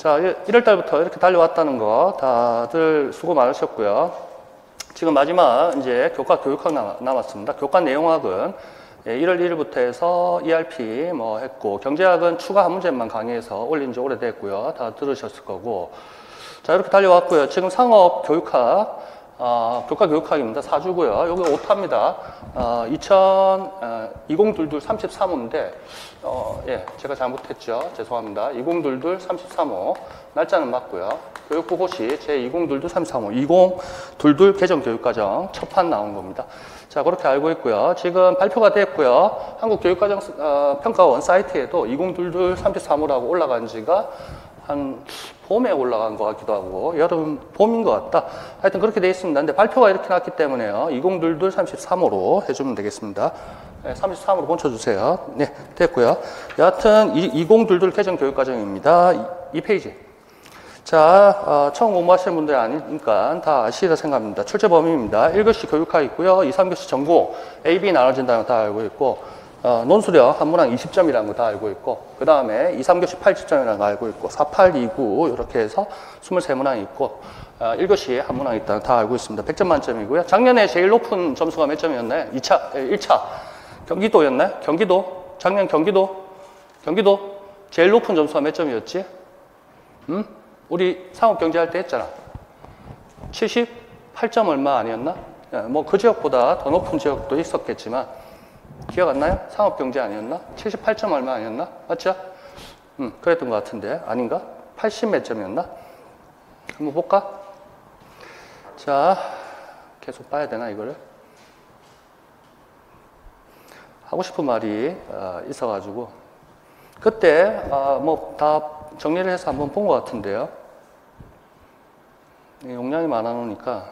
자, 1월 달부터 이렇게 달려왔다는 거 다들 수고 많으셨고요. 지금 마지막 이제 교과 교육학 남았습니다. 교과 내용학은 1월 1일부터 해서 ERP 뭐 했고, 경제학은 추가 한 문제만 강의해서 올린 지 오래됐고요. 다 들으셨을 거고. 자, 이렇게 달려왔고요. 지금 상업 교육학, 교과 교육학입니다. 4주고요. 여기 5타입니다. 2022 33호인데, 예, 제가 잘못했죠. 죄송합니다. 2022 33호. 날짜는 맞고요. 교육부고시 제2022 33호. 2022 개정교육과정 첫 판 나온 겁니다. 자, 그렇게 알고 있고요. 지금 발표가 됐고요. 한국교육과정 평가원 사이트에도 2022 33호라고 올라간 지가 한 봄에 올라간 것 같기도 하고 여름 봄인 것 같다. 하여튼 그렇게 돼 있습니다. 근데 발표가 이렇게 났기 때문에요. 2022 33호로 해주면 되겠습니다. 네, 33호로 본쳐주세요. 네, 됐고요. 여하튼 2022 개정교육과정입니다. 2페이지. 자, 처음 공부하시는 분들이 아니니까 다 아시리라 생각합니다. 출제 범위입니다. 1교시 교육학 있고요. 2, 3교시 전공 A, B 나눠진다는 거 다 알고 있고, 논술형 한 문항 20점이라는 거 다 알고 있고, 그 다음에 2, 3교시 80점이라는 거 알고 있고, 4, 8, 2, 9 이렇게 해서 23문항이 있고, 1교시에 한 문항 있다는 거 다 알고 있습니다. 100점 만점이고요. 작년에 제일 높은 점수가 몇 점이었나요? 1차 경기도였나요? 경기도? 작년 경기도 제일 높은 점수가 몇 점이었지? 우리 상업경제할 때 했잖아. 78점 얼마 아니었나? 뭐 그 지역보다 더 높은 지역도 있었겠지만 기억 안 나요? 상업경제 아니었나? 78점 얼마 아니었나? 맞죠? 그랬던 것 같은데 아닌가? 80 몇 점이었나? 한번 볼까? 자, 계속 봐야 되나 이거를? 하고 싶은 말이 있어가지고 그때 뭐 다 정리를 해서 한번 본 것 같은데요. 용량이 많아 놓으니까.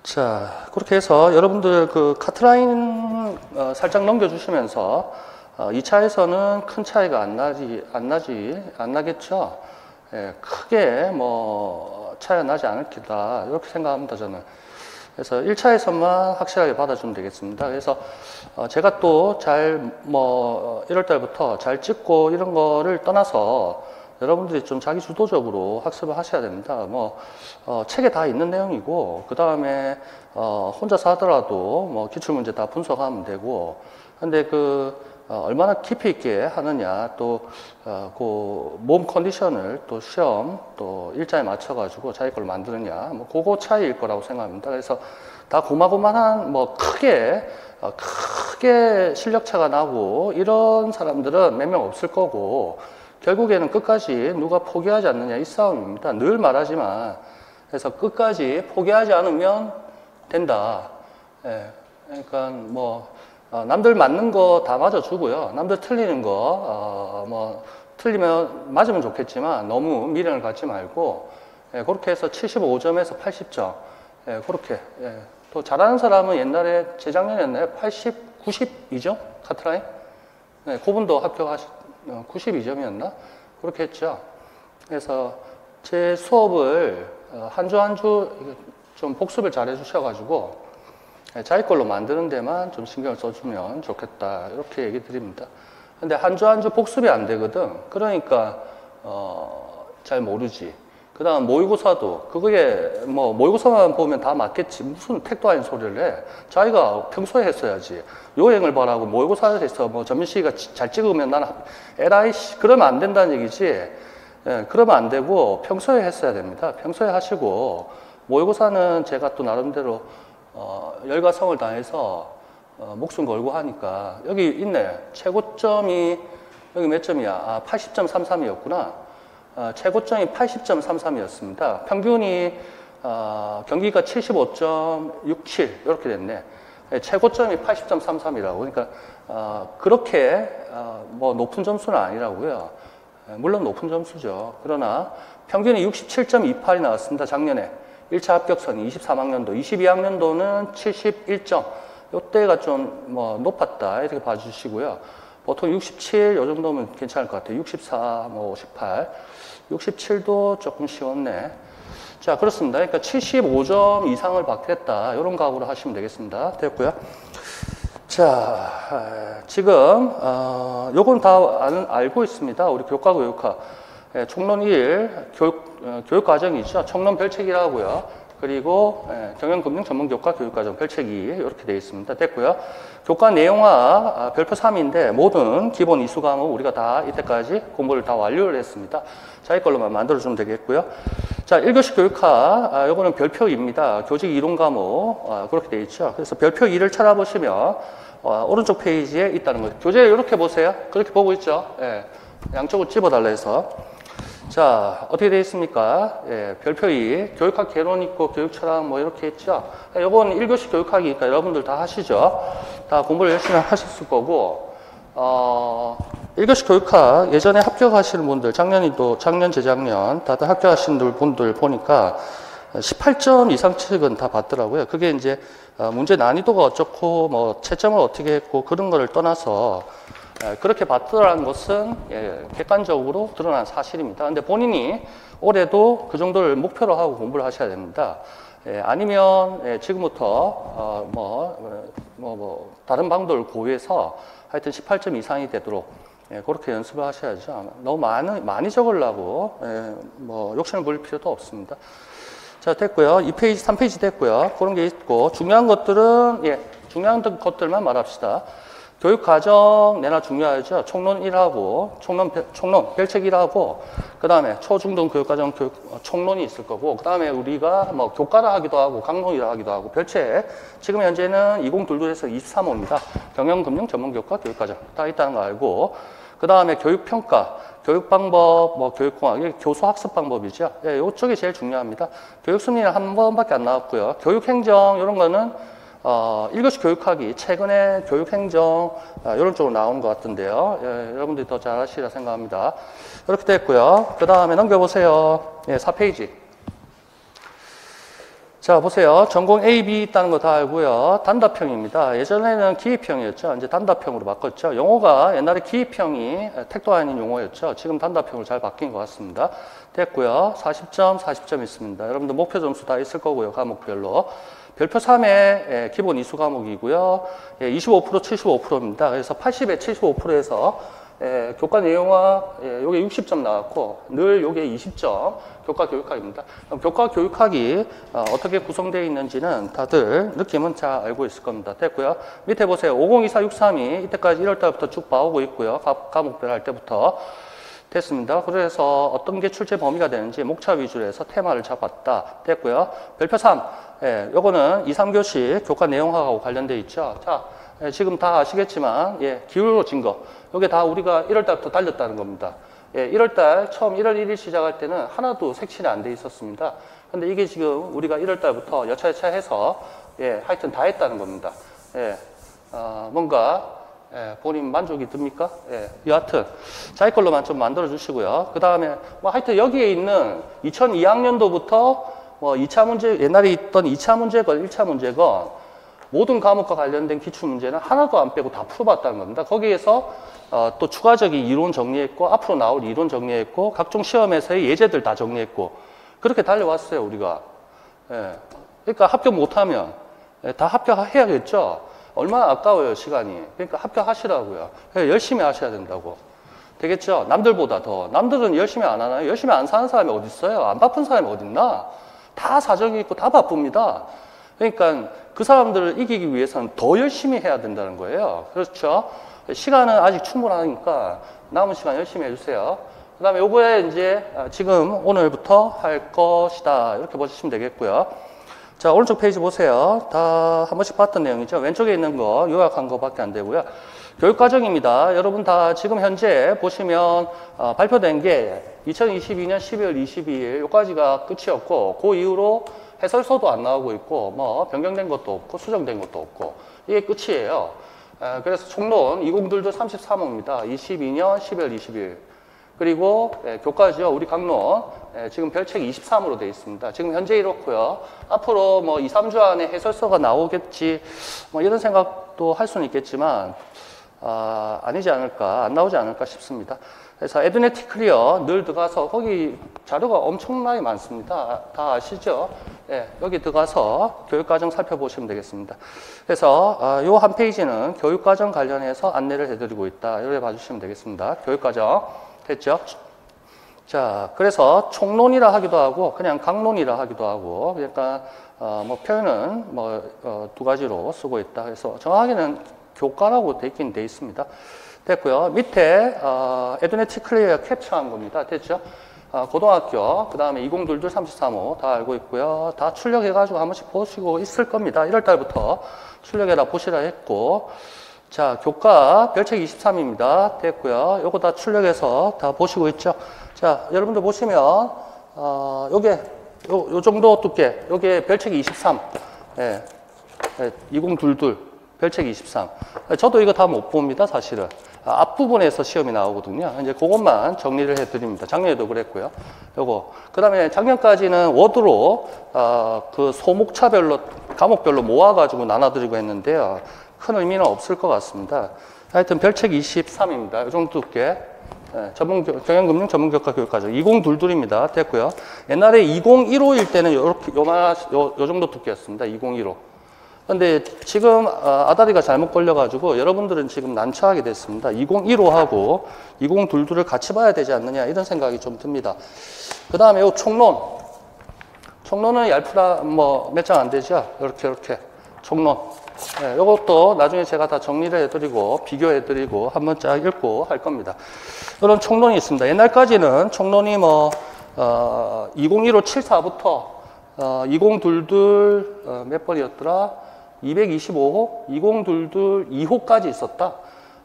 자, 그렇게 해서 여러분들 그 카트라인 살짝 넘겨주시면서 2차에서는 큰 차이가 안 나겠죠. 예, 크게 뭐 차이가 나지 않을 기다 이렇게 생각합니다, 저는. 그래서 1차에서만 확실하게 받아주면 되겠습니다. 그래서 제가 또 잘 1월 달부터 잘 찍고 이런 거를 떠나서 여러분들이 좀 자기 주도적으로 학습을 하셔야 됩니다. 책에 다 있는 내용이고, 그 다음에 혼자서 하더라도 기출문제 다 분석하면 되고, 근데 얼마나 깊이 있게 하느냐, 또 그 몸 컨디션을 또 시험 또 일자에 맞춰가지고 자기 걸 만드느냐, 그거 차이일 거라고 생각합니다. 그래서 다 고만고만한 크게 실력 차가 나고 이런 사람들은 몇 명 없을 거고, 결국에는 끝까지 누가 포기하지 않느냐 이 싸움입니다. 늘 말하지만, 그래서 끝까지 포기하지 않으면 된다. 예, 그러니까 남들 맞는 거 다 맞아주고요. 남들 틀리는 거 틀리면 맞으면 좋겠지만 너무 미련을 갖지 말고, 예, 그렇게 해서 75점에서 80점, 예, 그렇게. 예. 또 잘하는 사람은 옛날에 재작년이었나요? 92점 카트라인? 네, 그분도 합격하시 92점이었나? 그렇게 했죠. 그래서 제 수업을 한 주 한 주 좀 복습을 잘 해주셔가지고 자기 걸로 만드는 데만 좀 신경을 써주면 좋겠다 이렇게 얘기 드립니다. 근데 한 주 한 주 복습이 안 되거든. 그러니까 잘 모르지. 그 다음 모의고사도 그게 모의고사만 보면 다 맞겠지. 무슨 택도 아닌 소리를 해. 자기가 평소에 했어야지. 요행을 바라고 모의고사에서 전민식이가 잘 찍으면 나는 에라이 그러면 안 된다는 얘기지. 예, 그러면 안 되고 평소에 했어야 됩니다. 평소에 하시고, 모의고사는 제가 또 나름대로 열과성을 다해서 목숨 걸고 하니까. 여기 있네. 최고점이 여기 몇 점이야? 80.33이었구나. 최고점이 80.33이었습니다. 평균이 경기가 75.67 이렇게 됐네. 최고점이 80.33이라고. 그러니까 그렇게 높은 점수는 아니라고요. 물론 높은 점수죠. 그러나 평균이 67.28이 나왔습니다. 작년에 1차 합격선이 23학년도, 22학년도는 71점. 이때가 좀 높았다 이렇게 봐주시고요. 보통 67 요 정도면 괜찮을 것 같아요. 64, 58, 67도 조금 쉬웠네. 자, 그렇습니다. 그러니까 75점 이상을 받겠다 이런 각오로 하시면 되겠습니다. 됐고요. 자, 지금 요건 다 알고 있습니다. 우리 교과 교육학. 총론 1 교육과정이죠. 총론 별책1하고요. 그리고 경영금융 전문교과 교육과정 별책 2 이렇게 되어 있습니다. 됐고요. 교과 내용화 별표 3인데 모든 기본 이수 과목 우리가 다 이때까지 공부를 다 완료를 했습니다. 자기 걸로만 만들어주면 되겠고요. 자, 1교시 교육화 요거는 별표 2입니다. 교직 이론 과목 그렇게 되어 있죠. 그래서 별표 2를 찾아보시면 오른쪽 페이지에 있다는 거예요. 교재 이렇게 보세요. 그렇게 보고 있죠. 양쪽을 집어달라 해서. 자, 어떻게 되어 있습니까? 별표 2, 교육학 개론 있고 교육 철학 뭐 이렇게 있죠. 요건 1교시 교육학이니까 여러분들 다 하시죠. 다 공부를 열심히 하셨을 거고, 1교시 교육학 예전에 합격하시는 분들, 작년, 재작년 다들 합격하시는 분들 보니까 18점 이상씩은 다 받더라고요. 그게 이제 문제 난이도가 어쩌고 뭐 채점을 어떻게 했고 그런 거를 떠나서 그렇게 받더라는 것은 객관적으로 드러난 사실입니다. 근데 본인이 올해도 그 정도를 목표로 하고 공부를 하셔야 됩니다. 아니면 지금부터 다른 방법을 고려해서 하여튼 18점 이상이 되도록 그렇게 연습을 하셔야죠. 너무 많이 적으려고 욕심을 부릴 필요도 없습니다. 자, 됐고요. 2페이지, 3페이지 됐고요. 그런 게 있고 중요한 것들은 중요한 것들만 말합시다. 교육과정 내나 중요하죠. 총론 1하고 총론 별책 1하고 그 다음에 초중등 교육과정 총론이 있을 거고 그 다음에 우리가 뭐 교과라 하기도 하고 강론이라 하기도 하고 별책 지금 현재는 2022에서 23호입니다. 경영금융 전문교과 교육과정 다 있다는 거 알고 그 다음에 교육평가 교육방법, 뭐 교육공학, 이게 교수학습 방법이죠. 이쪽이 제일 중요합니다. 교육심리는 한 번밖에 안 나왔고요. 교육행정 이런 거는 1교시 교육학이 최근에 교육행정 이런 쪽으로 나오는 것 같은데요. 여러분들이 더 잘하시리라 생각합니다. 이렇게 됐고요. 그 다음에 넘겨보세요. 4페이지. 자, 보세요. 전공 A, B 있다는 거 다 알고요. 단답형입니다. 예전에는 기입형이었죠. 이제 단답형으로 바꿨죠. 용어가 옛날에 기입형이 택도 아닌 용어였죠. 지금 단답형으로 잘 바뀐 것 같습니다. 됐고요. 40점, 40점 있습니다. 여러분들 목표 점수 다 있을 거고요. 과목별로. 별표 3의 기본 이수 과목이고요. 25%, 75%입니다. 그래서 80에 75%에서 교과 내용화 요게 60점 나왔고 늘 요게 20점 교과 교육학입니다. 그럼 교과 교육학이 어떻게 구성되어 있는지는 다들 느낌은 잘 알고 있을 겁니다. 됐고요. 밑에 보세요. 502463이 이때까지 1월 달부터 쭉 봐오고 있고요. 과목별 할 때부터 됐습니다. 그래서 어떤 게 출제 범위가 되는지 목차 위주로 해서 테마를 잡았다. 됐고요. 별표 3. 요거는 2, 3교시 교과 내용화하고 관련되어 있죠. 자, 지금 다 아시겠지만 기울어진 거. 요게 다 우리가 1월 달부터 달렸다는 겁니다. 1월 달 처음 1월 1일 시작할 때는 하나도 색칠이 안 돼 있었습니다. 근데 이게 지금 우리가 1월 달부터 여차여차 해서 하여튼 다 했다는 겁니다. 뭔가 본인 만족이 듭니까? 여하튼 자기 걸로만 좀 만들어 주시고요. 그 다음에 뭐 하여튼 여기에 있는 2002학년도부터 뭐 2차 문제 옛날에 있던 2차 문제건 1차 문제건 모든 과목과 관련된 기출문제는 하나도 안 빼고 다 풀어봤다는 겁니다. 거기에서 또 추가적인 이론 정리했고 앞으로 나올 이론 정리했고 각종 시험에서의 예제들 다 정리했고 그렇게 달려왔어요 우리가. 그러니까 합격 못하면 다 합격해야겠죠. 얼마나 아까워요 시간이. 그러니까 합격하시라고요. 열심히 하셔야 된다고. 되겠죠? 남들보다 더. 남들은 열심히 안 하나요? 열심히 안 사는 사람이 어디 있어요? 안 바쁜 사람이 어디 있나? 다 사정이 있고 다 바쁩니다. 그러니까 그 사람들을 이기기 위해서는 더 열심히 해야 된다는 거예요. 그렇죠? 시간은 아직 충분하니까 남은 시간 열심히 해주세요. 그 다음에 요거에 이제 지금 오늘부터 할 것이다. 이렇게 보시면 되겠고요. 자, 오른쪽 페이지 보세요. 다 한 번씩 봤던 내용이죠. 왼쪽에 있는 거 요약한 거밖에 안 되고요. 교육과정입니다. 여러분 다 지금 현재 보시면 발표된 게 2022년 12월 22일 요까지가 끝이었고 그 이후로 해설서도 안 나오고 있고 뭐 변경된 것도 없고 수정된 것도 없고 이게 끝이에요. 그래서 총론 2022도 33호입니다. 22년 12월 20일 그리고 교과죠. 우리 강론 지금 별책 23으로 되어 있습니다. 지금 현재 이렇고요. 앞으로 뭐 2, 3주 안에 해설서가 나오겠지 뭐 이런 생각도 할 수는 있겠지만 아니지 않을까, 안 나오지 않을까 싶습니다. 그래서 에듀네티 클리어 늘 들어가서 거기 자료가 엄청나게 많습니다. 다 아시죠? 여기 들어가서 교육과정 살펴보시면 되겠습니다. 그래서 요 한 페이지는 교육과정 관련해서 안내를 해드리고 있다. 이렇게 봐주시면 되겠습니다. 교육과정 됐죠? 자, 그래서 총론이라 하기도 하고 그냥 강론이라 하기도 하고 그러니까 뭐 표현은 뭐 두 가지로 쓰고 있다. 그래서 정확하게는 교과라고 돼 있긴 돼 있습니다. 됐고요. 밑에 에드네티 클리어 캡처한 겁니다. 됐죠? 고등학교, 그 다음에 2022, 33호 다 알고 있고요. 다 출력해가지고 한 번씩 보시고 있을 겁니다. 1월달부터 출력해라 보시라 했고, 자, 교과 별책 23입니다. 됐고요. 요거 다 출력해서 다 보시고 있죠. 자, 여러분들 보시면 요게 요 정도 두께, 요게 별책 23. 예. 2022 별책 23. 저도 이거 다 못 봅니다, 사실은. 앞부분에서 시험이 나오거든요. 이제 그것만 정리를 해드립니다. 작년에도 그랬고요. 요거. 그 다음에 작년까지는 워드로, 그 소목차별로, 과목별로 모아가지고 나눠드리고 했는데요. 큰 의미는 없을 것 같습니다. 하여튼 별책 23입니다. 이 정도 두께. 네, 경영금융 전문교과 교육과정 2022입니다. 됐고요. 옛날에 2015일 때는 요렇게, 요 정도 두께였습니다. 2015. 근데 지금 아다리가 잘못 걸려가지고 여러분들은 지금 난처하게 됐습니다. 2015하고 2022를 같이 봐야 되지 않느냐 이런 생각이 좀 듭니다. 그 다음에 요 총론. 총론은 얄프라 뭐 몇 장 안 되죠? 이렇게 총론. 네, 요것도 나중에 제가 다 정리를 해드리고 비교해드리고 한번 쫙 읽고 할 겁니다. 이런 총론이 있습니다. 옛날까지는 총론이 뭐 2015 74부터 2022 몇 번이었더라? 225호, 2022 2호까지 있었다.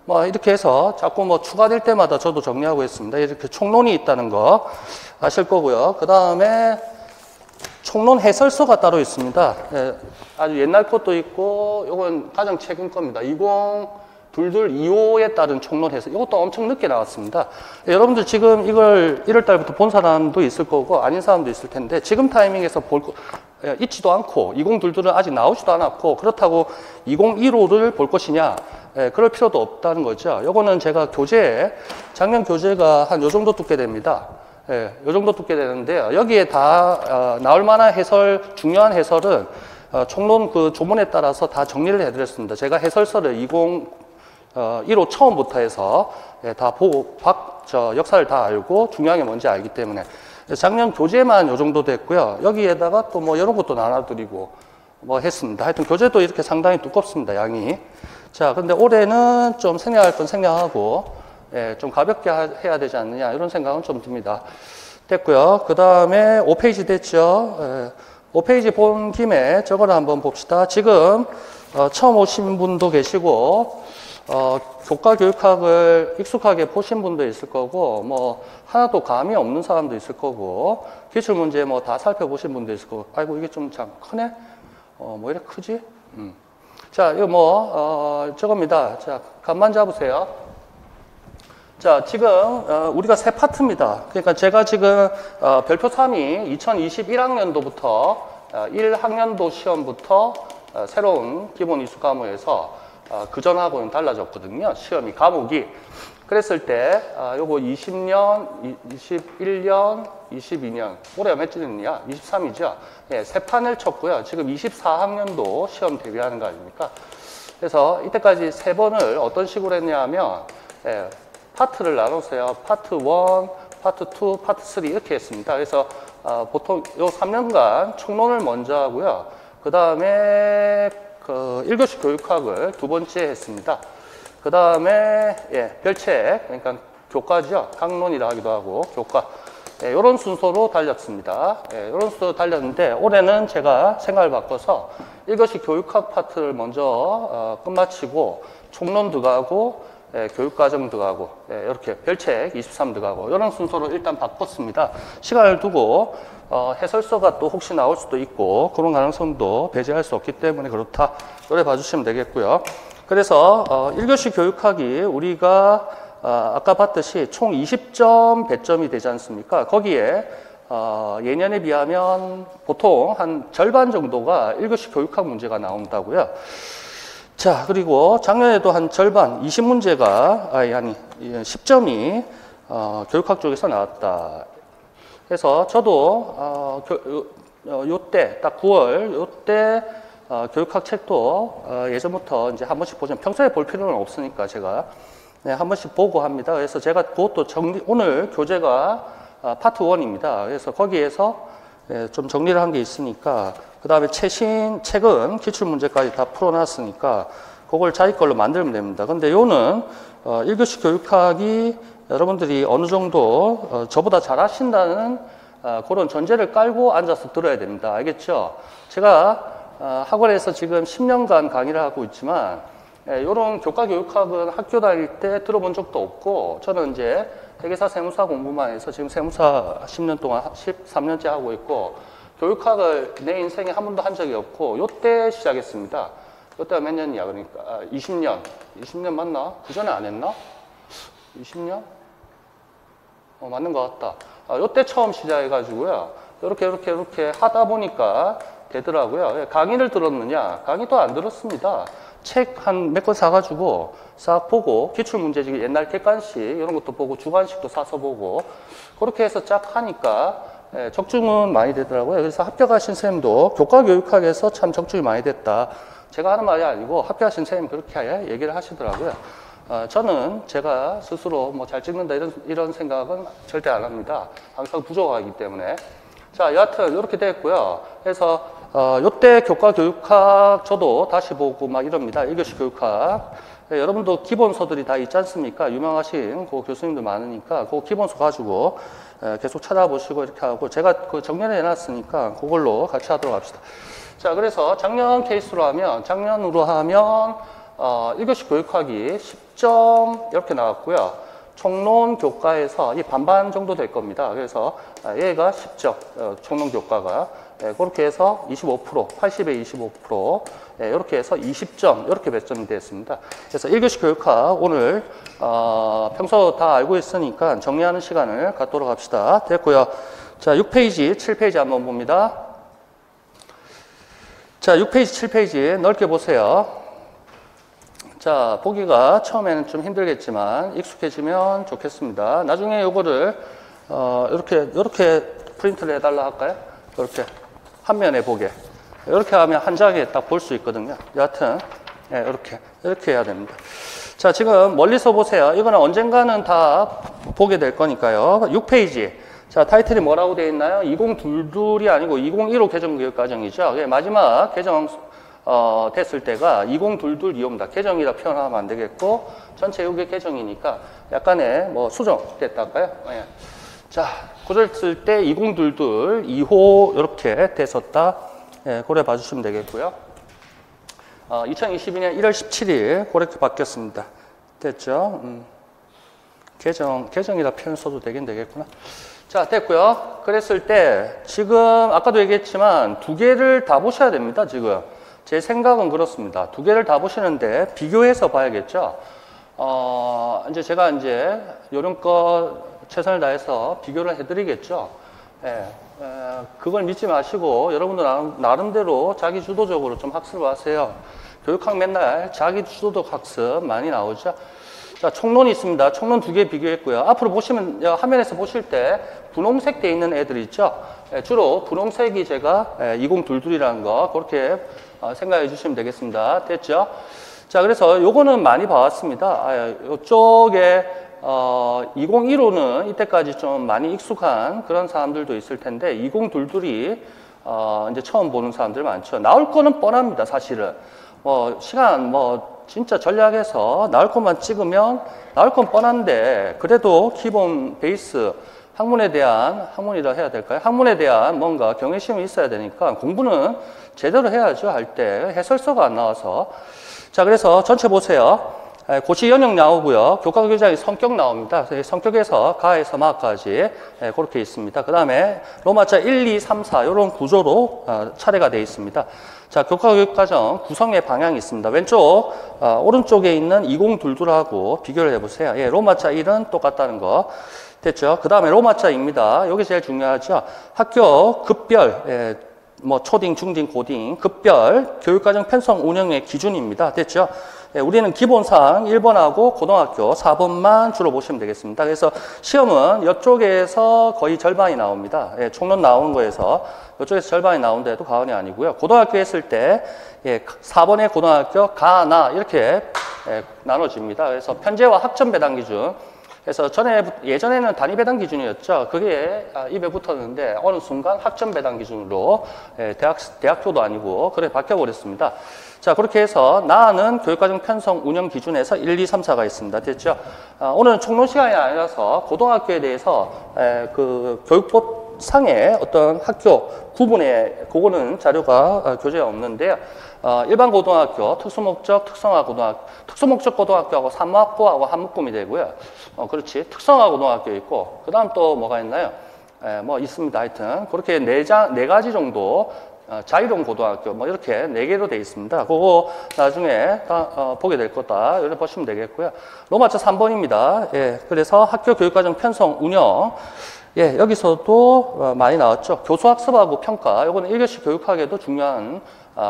뭐 이렇게 해서 자꾸 뭐 추가될 때마다 저도 정리하고 있습니다. 이렇게 총론이 있다는 거 아실 거고요. 그 다음에 총론 해설서가 따로 있습니다. 예, 아주 옛날 것도 있고 이건 가장 최근 겁니다. 2022 2호에 따른 총론 해설. 이것도 엄청 늦게 나왔습니다. 예, 여러분들 지금 이걸 1월 달부터 본 사람도 있을 거고 아닌 사람도 있을 텐데 지금 타이밍에서 있지도 않고 2022는 아직 나오지도 않았고 그렇다고 2015를 볼 것이냐 그럴 필요도 없다는 거죠. 요거는 제가 작년 교재가 한 요 정도 두께 됩니다. 요 정도 두께 되는데요. 여기에 다 나올 만한 중요한 해설은 총론 그 조문에 따라서 다 정리를 해드렸습니다. 제가 해설서를 2015 처음부터 해서 다 보고 역사를 다 알고 중요한 게 뭔지 알기 때문에 작년 교재만 요 정도 됐고요. 여기에다가 또 뭐 이런 것도 나눠드리고 뭐 했습니다. 하여튼 교재도 이렇게 상당히 두껍습니다. 양이. 자, 근데 올해는 좀 생략할 건 생략하고 좀 가볍게 해야 되지 않느냐 이런 생각은 좀 듭니다. 됐고요. 그 다음에 5페이지 됐죠. 5페이지 본 김에 저거를 한번 봅시다. 지금 처음 오신 분도 계시고 교과 교육학을 익숙하게 보신 분도 있을 거고 뭐 하나도 감이 없는 사람도 있을 거고 기출문제 뭐 다 살펴보신 분도 있을 거고 아이고 이게 좀 참 크네? 뭐 이렇게 크지? 자, 이거 저겁니다. 자, 간만 잡으세요. 자, 지금 우리가 세 파트입니다. 그러니까 제가 지금 별표 3이 2021학년도부터 1학년도 시험부터 새로운 기본 이수 과목에서 그전하고는 달라졌거든요. 시험이 과목이. 그랬을 때 요거 20년, 21년, 22년 올해가 몇 년이냐? 23이죠. 예, 세 판을 쳤고요. 지금 24학년도 시험 대비하는 거 아닙니까? 그래서 이때까지 세 번을 어떤 식으로 했냐 하면 파트를 나눴어요. 파트 1, 파트 2, 파트 3 이렇게 했습니다. 그래서 보통 요 3년간 총론을 먼저 하고요. 그 다음에 1교시 교육학을 두 번째 했습니다. 그 다음에 별책, 그러니까 교과죠. 강론이라 하기도 하고 교과. 이런 순서로 달렸습니다. 이런 순서로 달렸는데 올해는 제가 생각을 바꿔서 1교시 교육학 파트를 먼저 끝마치고 총론 들어가고 교육과정 들어가고 이렇게 별책 23 들어가고 이런 순서로 일단 바꿨습니다. 시간을 두고 해설서가 또 혹시 나올 수도 있고 그런 가능성도 배제할 수 없기 때문에 그렇다. 노래 봐주시면 되겠고요. 그래서 1교시 교육학이 우리가 아까 봤듯이 총 20점 배점이 되지 않습니까? 거기에 예년에 비하면 보통 한 절반 정도가 1교시 교육학 문제가 나온다고요. 자, 그리고 작년에도 한 절반 20문제가 10점이 교육학 쪽에서 나왔다. 그래서 저도 요때 딱 9월 요때 교육학 책도 예전부터 이제 한 번씩 보시면 평소에 볼 필요는 없으니까 제가 한 번씩 보고 합니다. 그래서 제가 그것도 오늘 교재가 파트 1입니다. 그래서 거기에서 좀 정리를 한 게 있으니까, 그 다음에 책은 기출문제까지 다 풀어놨으니까 그걸 자기 걸로 만들면 됩니다. 근데 요는 1교시 교육학이 여러분들이 어느 정도 저보다 잘 하신다는 그런 전제를 깔고 앉아서 들어야 됩니다. 알겠죠? 제가 학원에서 지금 10년간 강의를 하고 있지만 이런 교과 교육학은 학교 다닐 때 들어본 적도 없고, 저는 이제 회계사 세무사 공부만 해서 지금 세무사 10년 동안 13년째 하고 있고, 교육학을 내 인생에 한 번도 한 적이 없고, 요때 시작했습니다. 요때가 몇 년이야? 그러니까 20년. 20년 맞나? 그 전에 안 했나? 20년? 맞는 것 같다. 요때 처음 시작해가지고요. 이렇게 하다 보니까 되더라고요. 강의를 들었느냐? 강의도 안 들었습니다. 책 한 몇 권 사가지고 싹 보고, 기출문제집 옛날 객관식 이런 것도 보고, 주관식도 사서 보고, 그렇게 해서 쫙 하니까 적중은 많이 되더라고요. 그래서 합격하신 선생님도 교과교육학에서 참 적중이 많이 됐다. 제가 하는 말이 아니고 합격하신 선생님 그렇게 얘기를 하시더라고요. 저는 제가 스스로 뭐 잘 찍는다 이런 생각은 절대 안 합니다. 항상 부족하기 때문에. 자, 여하튼 이렇게 됐고요. 그래서 요때 교과 교육학 저도 다시 보고 막 이럽니다. 1교시 교육학. 여러분도 기본서들이 다 있지 않습니까? 유명하신 그 교수님들 많으니까 그 기본서 가지고 계속 찾아보시고 이렇게 하고, 제가 그 정리를 해놨으니까 그걸로 같이 하도록 합시다. 자, 그래서 작년으로 하면 1교시 교육학이 10점 이렇게 나왔고요. 총론 교과에서 이 반반 정도 될 겁니다. 그래서 얘가 10점, 총론 교과가. 그렇게 해서 25%, 80에 25%, 이렇게 해서 20점, 이렇게 배점이 되었습니다. 그래서 1교시 교육학 오늘, 평소 다 알고 있으니까 정리하는 시간을 갖도록 합시다. 됐고요. 자, 6페이지, 7페이지 한번 봅니다. 자, 6페이지, 7페이지 넓게 보세요. 자, 보기가 처음에는 좀 힘들겠지만 익숙해지면 좋겠습니다. 나중에 요거를 이렇게 프린트를 해달라 할까요? 이렇게 한 면에 보게. 이렇게 하면 한 장에 딱 볼 수 있거든요. 여하튼 이렇게 해야 됩니다. 자, 지금 멀리서 보세요. 이거는 언젠가는 다 보게 될 거니까요. 6페이지. 자, 타이틀이 뭐라고 되어 있나요? 2022이 아니고 2015 개정교육과정이죠. 마지막 개정 됐을 때가 2022 이호입니다. 개정이라 표현하면 안 되겠고, 전체 요게 개정이니까 약간의 뭐 수정됐달까요? 예. 자, 그랬을 때 2022 2호 이렇게 됐었다. 예, 그래 봐주시면 되겠고요. 2022년 1월 17일 그렇게 바뀌었습니다. 됐죠? 개정이라 표현 써도 되긴 되겠구나. 자, 됐고요. 그랬을 때 지금 아까도 얘기했지만 두 개를 다 보셔야 됩니다. 지금 제 생각은 그렇습니다. 두 개를 다 보시는데 비교해서 봐야겠죠. 이제 제가 요령껏 최선을 다해서 비교를 해드리겠죠. 예, 그걸 믿지 마시고 여러분들 나름대로 자기 주도적으로 좀 학습을 하세요. 교육학 맨날 자기 주도적 학습 많이 나오죠. 자, 총론이 있습니다. 총론 두 개 비교했고요. 앞으로 보시면, 화면에서 보실 때 분홍색 돼 있는 애들 있죠. 주로 분홍색이 제가 2022이라는 거 그렇게 생각해 주시면 되겠습니다. 됐죠? 자, 그래서 요거는 많이 봐왔습니다. 요쪽에 2015는 이때까지 좀 많이 익숙한 그런 사람들도 있을 텐데 2022이 이제 처음 보는 사람들 많죠. 나올 거는 뻔합니다. 사실은 시간 진짜 전략해서 나올 것만 찍으면 나올 건 뻔한데, 그래도 기본 베이스 학문이라 해야 될까요? 학문에 대한 뭔가 경외심이 있어야 되니까 공부는 제대로 해야죠. 할 때 해설서가 안 나와서. 자, 그래서 전체 보세요. 고시 연역 나오고요. 교과 교장의 성격 나옵니다. 성격에서 가에서 마까지 그렇게 있습니다. 그 다음에 로마자 1, 2, 3, 4 이런 구조로 차례가 되어 있습니다. 자, 교과 교육과정 구성의 방향이 있습니다. 왼쪽 오른쪽에 있는 2022하고 비교를 해보세요. 로마자 1은 똑같다는 거 됐죠. 그 다음에 로마자 2입니다. 여기 제일 중요하죠. 학교 급별 초딩, 중딩, 고딩 급별 교육과정 편성 운영의 기준입니다. 됐죠. 우리는 기본상 1번하고 고등학교 4번만 주로 보시면 되겠습니다. 그래서 시험은 이쪽에서 거의 절반이 나옵니다. 총론 나오는 거에서 이쪽에서 절반이 나오는데도 과언이 아니고요. 고등학교 했을 때 4번의 고등학교, 가, 나 이렇게 나눠집니다. 그래서 편제와 학점 배당 기준 그래서 예전에는 단위 배당 기준이었죠. 그게 입에 붙었는데 어느 순간 학점 배당 기준으로 대학교도 아니고 그래 바뀌어버렸습니다. 자, 그렇게 해서 나는 교육과정 편성 운영 기준에서 1, 2, 3, 4가 있습니다. 됐죠? 오늘은 총론 시간이 아니라서 고등학교에 대해서 그 교육법 상의 어떤 학교 구분에 그거는 자료가 교재에 없는데요. 일반 고등학교, 특수목적, 특성화 고등학교, 특수목적 고등학교하고 사무학부하고 한묶음이 되고요. 그렇지. 특성화 고등학교 있고, 그 다음 또 뭐가 있나요? 뭐 있습니다. 하여튼. 그렇게 네 가지 정도, 자유로운 고등학교, 뭐 이렇게 4개로 되어 있습니다. 그거 나중에 다 보게 될 거다. 이렇게 보시면 되겠고요. 로마자 3번입니다. 예. 그래서 학교 교육과정 편성 운영. 예, 여기서도 많이 나왔죠. 교수학습하고 평가. 이거는 1교시 교육학에도 중요한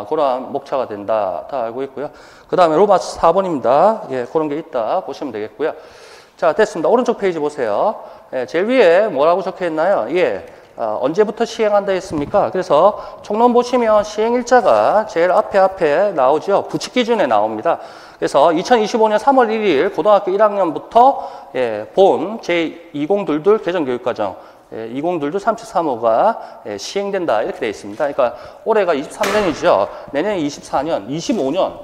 그러한 목차가 된다. 다 알고 있고요. 그 다음에 로마스 4번입니다. 예, 그런 게 있다. 보시면 되겠고요. 자, 됐습니다. 오른쪽 페이지 보세요. 예, 제일 위에 뭐라고 적혀 있나요? 예, 언제부터 시행한다 했습니까? 그래서 총론 보시면 시행일자가 제일 앞에 나오죠. 부칙 기준에 나옵니다. 그래서 2025년 3월 1일 고등학교 1학년부터 예, 본 제2022 개정교육과정 2022 33호가 시행된다 이렇게 되어 있습니다. 그러니까 올해가 23년이죠. 내년이 24년, 25년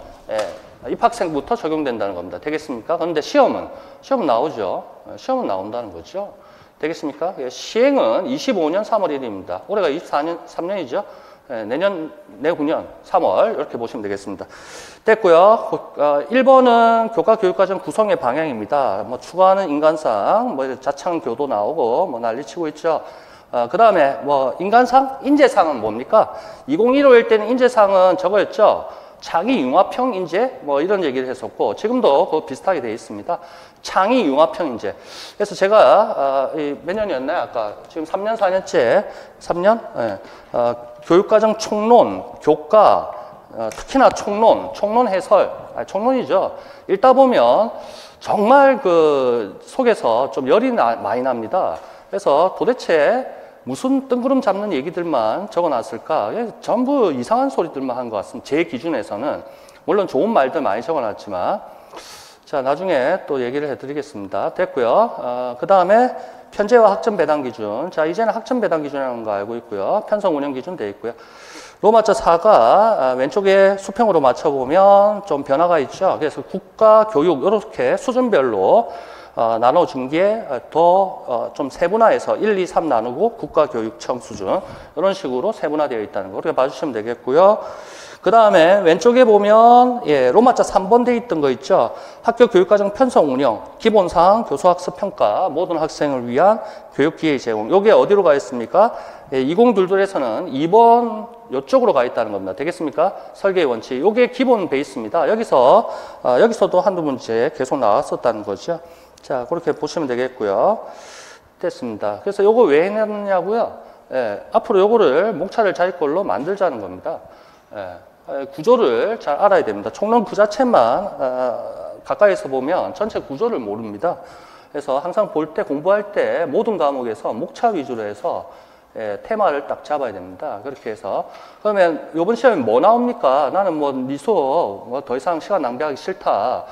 입학생부터 적용된다는 겁니다. 되겠습니까? 그런데 시험은 나오죠. 시험은 나온다는 거죠. 되겠습니까? 시행은 25년 3월 1일입니다. 올해가 23년이죠. 내후년 3월 이렇게 보시면 되겠습니다. 됐고요. 1번은 교과 교육과정 구성의 방향입니다. 뭐 추가하는 인간상, 뭐 자창 교도 나오고 뭐 난리치고 있죠. 그 다음에 뭐 인간상, 인재상은 뭡니까? 2015일 때는 인재상은 저거였죠. 창의 융합형 인재 뭐 이런 얘기를 했었고 지금도 그거 비슷하게 되어 있습니다. 창의 융합형 인재. 그래서 제가 몇 년이었나요? 아까 지금 3년 4년째 3년 네. 교육과정 총론, 교과 특히나 총론 해설, 총론이죠. 읽다 보면 정말 그 속에서 좀 열이 많이 납니다. 그래서 도대체 무슨 뜬구름 잡는 얘기들만 적어놨을까? 전부 이상한 소리들만 한 것 같습니다. 제 기준에서는. 물론 좋은 말들 많이 적어놨지만. 자, 나중에 또 얘기를 해드리겠습니다. 됐고요. 그 다음에 편제와 학점 배당 기준. 자, 이제는 학점 배당 기준이라는 거 알고 있고요. 편성 운영 기준 되어 있고요. 로마자 4가 왼쪽에 수평으로 맞춰보면 좀 변화가 있죠. 그래서 국가, 교육, 이렇게 수준별로 나눠준 게 더 좀 세분화해서 1, 2, 3 나누고 국가교육청 수준 이런 식으로 세분화되어 있다는 거 그렇게 봐주시면 되겠고요. 그 다음에 왼쪽에 보면 예, 로마자 3번 돼 있던 거 있죠. 학교 교육과정 편성 운영, 기본사항, 교수학습 평가, 모든 학생을 위한 교육기회 제공. 이게 어디로 가 있습니까? 예, 2022에서는 2번 이쪽으로 가 있다는 겁니다. 되겠습니까? 설계의 원칙. 이게 기본 베이스입니다. 여기서도 한두 문제 계속 나왔었다는 거죠. 자, 그렇게 보시면 되겠고요. 됐습니다. 그래서 요거 왜 해놨냐고요? 예, 앞으로 요거를 목차를 자기 걸로 만들자는 겁니다. 예, 구조를 잘 알아야 됩니다. 총론 그 자체만 가까이서 보면 전체 구조를 모릅니다. 그래서 항상 볼 때, 공부할 때 모든 과목에서 목차 위주로 해서 예, 테마를 딱 잡아야 됩니다. 그렇게 해서 그러면 이번 시험에 뭐 나옵니까? 나는 뭐 네 수업 뭐 더 이상 시간 낭비하기 싫다.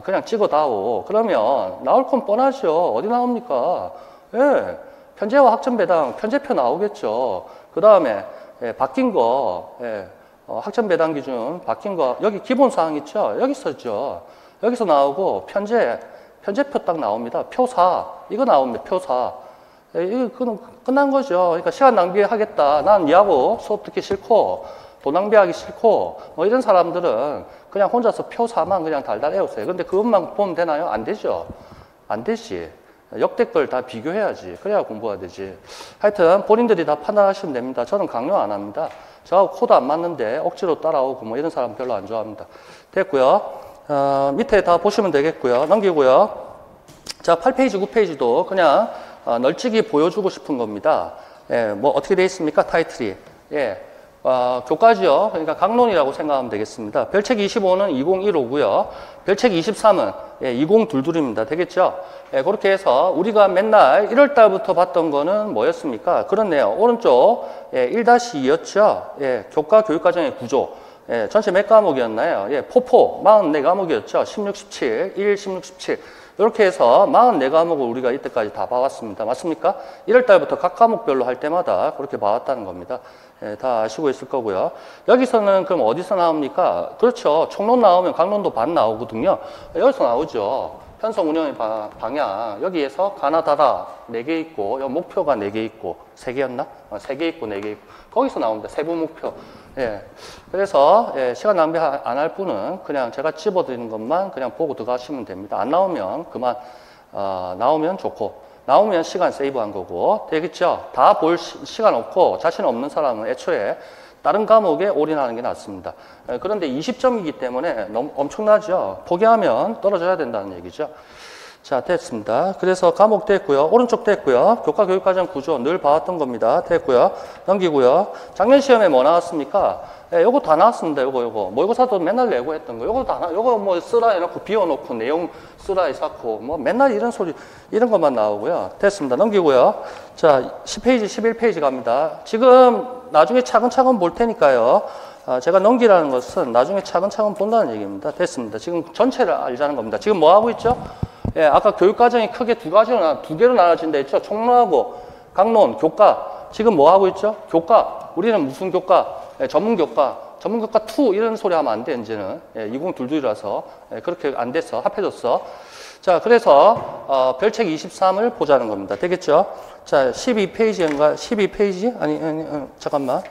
그냥 찍어다오. 그러면 나올 건 뻔하죠. 어디 나옵니까? 예, 편제와 학점 배당, 편제표 나오겠죠. 그 다음에 예, 바뀐 거, 예, 학점 배당 기준 바뀐 거 여기 기본 사항 있죠. 여기 있었죠. 여기서 나오고 편제표 딱 나옵니다. 표사 이거 나옵니다. 표사. 예, 이거 끝난 거죠. 그러니까 시간 낭비하겠다. 난 니하고 수업 듣기 싫고 돈 낭비하기 싫고 뭐 이런 사람들은 그냥 혼자서 표사만 그냥 달달 외우세요. 근데 그것만 보면 되나요? 안 되죠. 안 되지. 역대걸 다 비교해야지. 그래야 공부가 되지. 하여튼 본인들이 다 판단하시면 됩니다. 저는 강요 안 합니다. 저하고 코드 안 맞는데 억지로 따라오고 뭐 이런 사람 별로 안 좋아합니다. 됐고요. 밑에 다 보시면 되겠고요. 넘기고요. 자, 8페이지, 9페이지도 그냥 널찍이 보여주고 싶은 겁니다. 예, 뭐 어떻게 되어 있습니까? 타이틀이. 예. 교과죠. 그러니까 강론이라고 생각하면 되겠습니다. 별책 25는 2015고요. 별책 23은 2022입니다. 되겠죠? 예, 그렇게 해서 우리가 맨날 1월 달부터 봤던 거는 뭐였습니까? 그렇네요. 오른쪽 1-2였죠. 예, 교과 교육과정의 구조. 예, 전체 몇 과목이었나요? 예, 포포 44과목이었죠. 16, 17, 1, 16, 17. 이렇게 해서 44과목을 우리가 이때까지 다 봐왔습니다. 맞습니까? 1월 달부터 각 과목별로 할 때마다 그렇게 봐왔다는 겁니다. 예, 다 아시고 있을 거고요. 여기서는 그럼 어디서 나옵니까? 그렇죠. 총론 나오면 강론도 반 나오거든요. 여기서 나오죠. 편성 운영의 방향. 여기에서 가나다라 4개 있고, 여기 목표가 4개 있고, 3개였나? 3개 있고, 4개 있고. 거기서 나옵니다. 세부 목표. 예. 그래서, 예, 시간 낭비 안 할 분은 그냥 제가 집어드리는 것만 그냥 보고 들어가시면 됩니다. 안 나오면 그만, 나오면 좋고, 나오면 시간 세이브한 거고, 되겠죠? 다 볼 시간 없고, 자신 없는 사람은 애초에 다른 과목에 올인하는 게 낫습니다. 그런데 20점이기 때문에 너무 엄청나죠. 포기하면 떨어져야 된다는 얘기죠. 자, 됐습니다. 그래서 과목 됐고요. 오른쪽 됐고요. 교과 교육과정 구조 늘 봐왔던 겁니다. 됐고요. 넘기고요. 작년 시험에 뭐 나왔습니까? 예, 요거 다 나왔습니다. 요거. 모의고사도 맨날 내고 했던 거. 요거 다 요거 뭐 쓰라 해놓고 비워놓고 내용 쓰라 해놓고 뭐 맨날 이런 소리, 이런 것만 나오고요. 됐습니다. 넘기고요. 자, 10페이지, 11페이지 갑니다. 지금 나중에 차근차근 볼 테니까요. 제가 넘기라는 것은 나중에 차근차근 본다는 얘기입니다. 됐습니다. 지금 전체를 알자는 겁니다. 지금 뭐 하고 있죠? 예, 아까 교육과정이 크게 두 개로 나눠진다 했죠? 총론하고 강론, 교과. 지금 뭐 하고 있죠? 교과. 우리는 무슨 교과? 예, 전문교과 2 이런 소리 하면 안 돼, 이제는. 예, 2022라서. 예, 그렇게 안 됐어. 합해졌어. 자, 그래서, 별책 23을 보자는 겁니다. 되겠죠? 자, 12페이지인가? 12페이지? 아니, 잠깐만.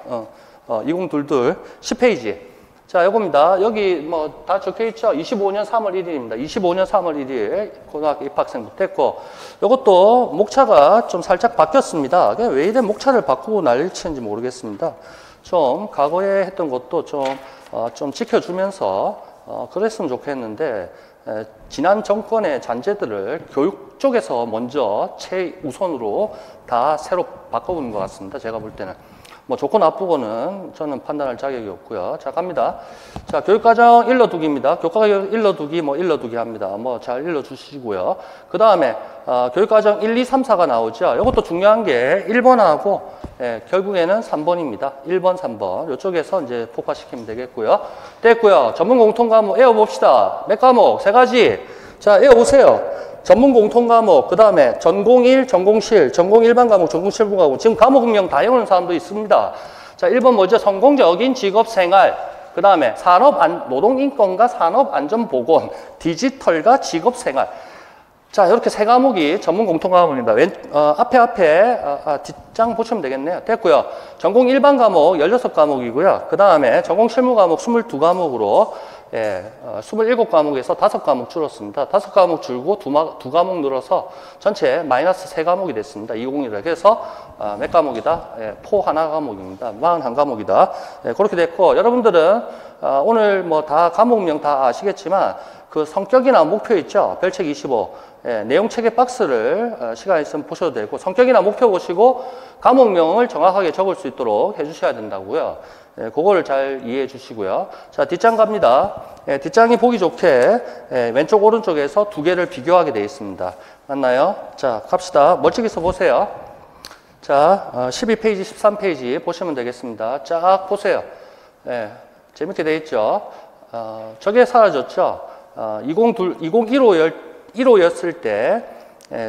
2022, 10페이지. 자, 요겁니다. 여기 뭐 다 적혀 있죠? 25년 3월 1일입니다. 25년 3월 1일 고등학교 입학생부터 됐고, 요것도 목차가 좀 살짝 바뀌었습니다. 왜 이래 목차를 바꾸고 난리를 치는지 모르겠습니다. 좀 과거에 했던 것도 좀 지켜주면서 그랬으면 좋겠는데, 지난 정권의 잔재들을 교육 쪽에서 먼저 최우선으로 다 새로 바꿔보는 것 같습니다. 제가 볼 때는. 뭐 좋고 나쁘고는 저는 판단할 자격이 없고요. 자, 갑니다. 자, 교육과정 일러두기입니다. 교과과정 일러두기, 일러두기 합니다. 뭐 잘 일러주시고요. 그 다음에 교육과정 1, 2, 3, 4가 나오죠. 이것도 중요한 게 1번하고 결국에는 3번입니다. 1번, 3번. 이쪽에서 이제 폭파시키면 되겠고요. 됐고요. 전문 공통 과목 외워봅시다. 몇 과목? 3가지. 자, 외워보세요. 전문 공통 과목, 그 다음에 전공 1, 전공 실, 전공 일반 과목, 전공 실무 과목. 지금 과목명 다 외우는 사람도 있습니다. 자, 1번 뭐죠? 성공적인 직업 생활. 그 다음에 노동인권과 산업안전보건, 디지털과 직업 생활. 자, 이렇게 3과목이 전문 공통 과목입니다. 뒷장 보시면 되겠네요. 됐고요. 전공 일반 과목 16과목이고요. 그 다음에 전공 실무 과목 22과목으로 27과목에서 5과목 줄었습니다. 5과목 줄고 2과목 늘어서 전체 마이너스 3과목이 됐습니다. 2021. 그래서 몇 과목이다? 포 하나 과목입니다. 41과목이다. 그렇게 됐고, 여러분들은 오늘 뭐 다 과목명 다 아시겠지만 그 성격이나 목표 있죠? 별책 25. 내용 체계 박스를 시간 있으면 보셔도 되고, 성격이나 목표 보시고 과목명을 정확하게 적을 수 있도록 해주셔야 된다고요. 그거를 잘 이해해 주시고요. 자, 뒷장 갑니다. 뒷장이 보기 좋게 왼쪽 오른쪽에서 2개를 비교하게 되어 있습니다. 맞나요? 자, 갑시다. 멀찍이서 보세요. 자, 12페이지, 13페이지 보시면 되겠습니다. 쫙 보세요. 재밌게 되어 있죠? 저게 사라졌죠? 2015였을 때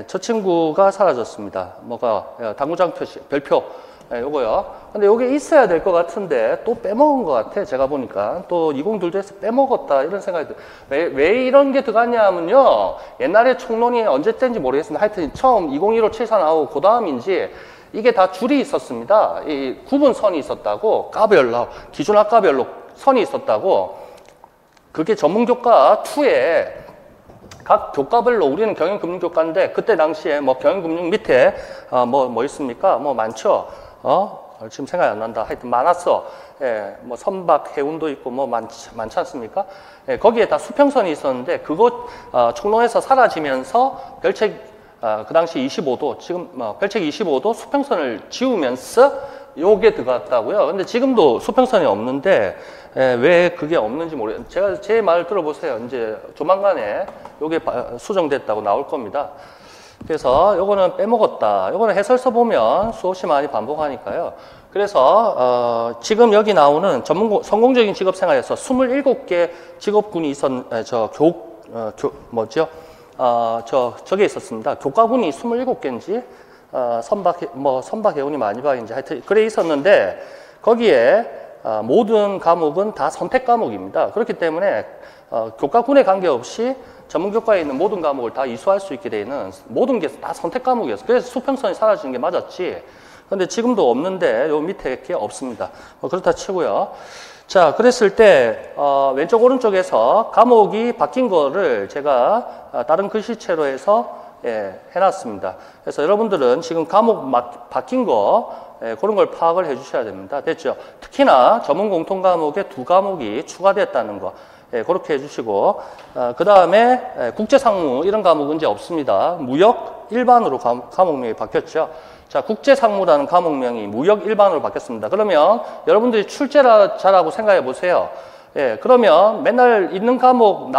저 친구가 사라졌습니다. 뭐가 당구장 표시, 별표. 요거요. 근데 요게 있어야 될 것 같은데 또 빼먹은 것 같아. 제가 보니까 또 2022에서 빼먹었다 이런 생각이 들어요. 왜 이런 게 들어갔냐 하면요, 옛날에 총론이 언제 때인지 모르겠습니다. 하여튼 처음 201574 나오고 그 다음인지 이게 다 줄이 있었습니다. 이 구분선이 있었다고, 과별로 기준학과별로 선이 있었다고. 그게 전문교과 2에 각 교과별로, 우리는 경영금융교과인데 그때 당시에 뭐 경영금융 밑에 뭐 있습니까? 뭐 많죠. 지금 생각이 안 난다. 하여튼 많았어. 뭐 선박, 해운도 있고 뭐 많지 않습니까? 거기에 다 수평선이 있었는데 그거 총론에서 사라지면서 별책 그 당시 25도, 지금 별책 25도 수평선을 지우면서 요게 들어갔다고요. 근데 지금도 수평선이 없는데 왜 그게 없는지 모르겠어요. 제가 제 말 들어보세요. 이제 조만간에 요게 수정됐다고 나올 겁니다. 그래서 요거는 빼먹었다. 요거는 해설서 보면 수없이 많이 반복하니까요. 그래서 지금 여기 나오는 성공적인 직업생활에서 27개 직업군이 저게 있었습니다. 교과군이 27개인지, 선박해운이 마니박인지 하여튼, 그래 있었는데, 거기에, 모든 과목은 다 선택 과목입니다. 그렇기 때문에, 교과군에 관계없이 전문교과에 있는 모든 과목을 다 이수할 수 있게 되는 모든 게 다 선택 과목이었어요. 그래서 수평선이 사라지는 게 맞았지. 근데 지금도 없는데, 요 밑에 이렇게 없습니다. 그렇다 치고요. 자, 그랬을 때, 왼쪽, 오른쪽에서 과목이 바뀐 거를 제가 다른 글씨체로 해서 해놨습니다. 그래서 여러분들은 지금 과목 바뀐 거, 그런 걸 파악을 해 주셔야 됩니다. 됐죠? 특히나 전문 공통 과목에 2과목이 추가됐다는 거, 그렇게 해주시고, 그 다음에 국제상무 이런 과목은 이제 없습니다. 무역 일반으로 과목명이 바뀌었죠. 자, 국제상무라는 과목명이 무역 일반으로 바뀌었습니다. 그러면 여러분들이 출제를 잘하고 생각해 보세요. 그러면 맨날 있는 과목,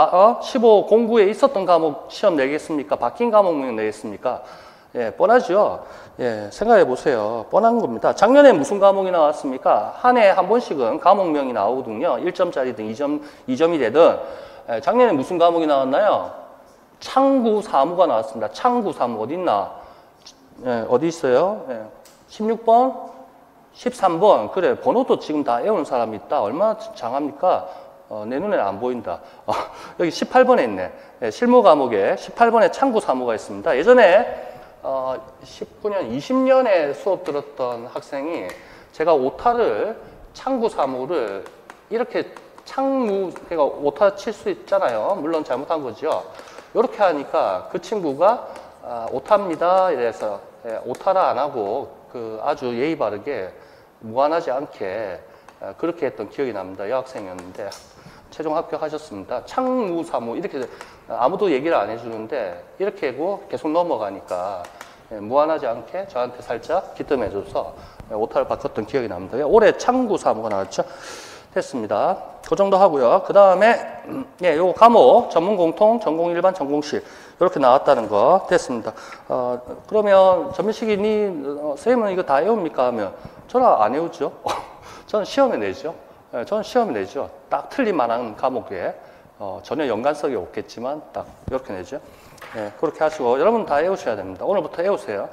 15 공부에 있었던 과목 시험 내겠습니까? 바뀐 과목명 내겠습니까? 뻔하죠. 생각해 보세요. 뻔한 겁니다. 작년에 무슨 과목이 나왔습니까? 한 해에 한 번씩은 과목명이 나오거든요. 1점짜리든 2점이 되든. 작년에 무슨 과목이 나왔나요? 창구 사무가 나왔습니다. 창구 사무 어딨나? 어디 있어요? 16번? 13번. 그래, 번호도 지금 다 외우는 사람이 있다. 얼마나 장합니까? 내 눈에는 안 보인다. 여기 18번에 있네. 실무 과목에 18번에 창구 사무가 있습니다. 예전에 19년, 20년에 수업 들었던 학생이 제가 오타를, 창구 사무를 이렇게 그러니까 오타 칠 수 있잖아요. 물론 잘못한 거죠. 이렇게 하니까 그 친구가 오타입니다. 이래서 오타를 안 하고 아주 예의 바르게 무관하지 않게 그렇게 했던 기억이 납니다. 여학생이었는데 최종 합격하셨습니다. 창무, 사무 이렇게 아무도 얘기를 안 해주는데 이렇게 하고 계속 넘어가니까 무관하지 않게 저한테 살짝 기뜸해줘서 오타를 바꿨던 기억이 납니다. 올해 창구, 사무가 나왔죠. 됐습니다. 그 정도 하고요. 그 다음에 요 과목 전문 공통, 전공 일반, 전공실 이렇게 나왔다는 거 됐습니다. 그러면 전민식이니 선생님은 이거 다 외웁니까 하면 저는 안 외우죠. 저는 시험에 내죠. 저는 시험에 내죠. 딱 틀릴 만한 과목에 전혀 연관성이 없겠지만 딱 이렇게 내죠. 그렇게 하시고 여러분 다 외우셔야 됩니다. 오늘부터 외우세요.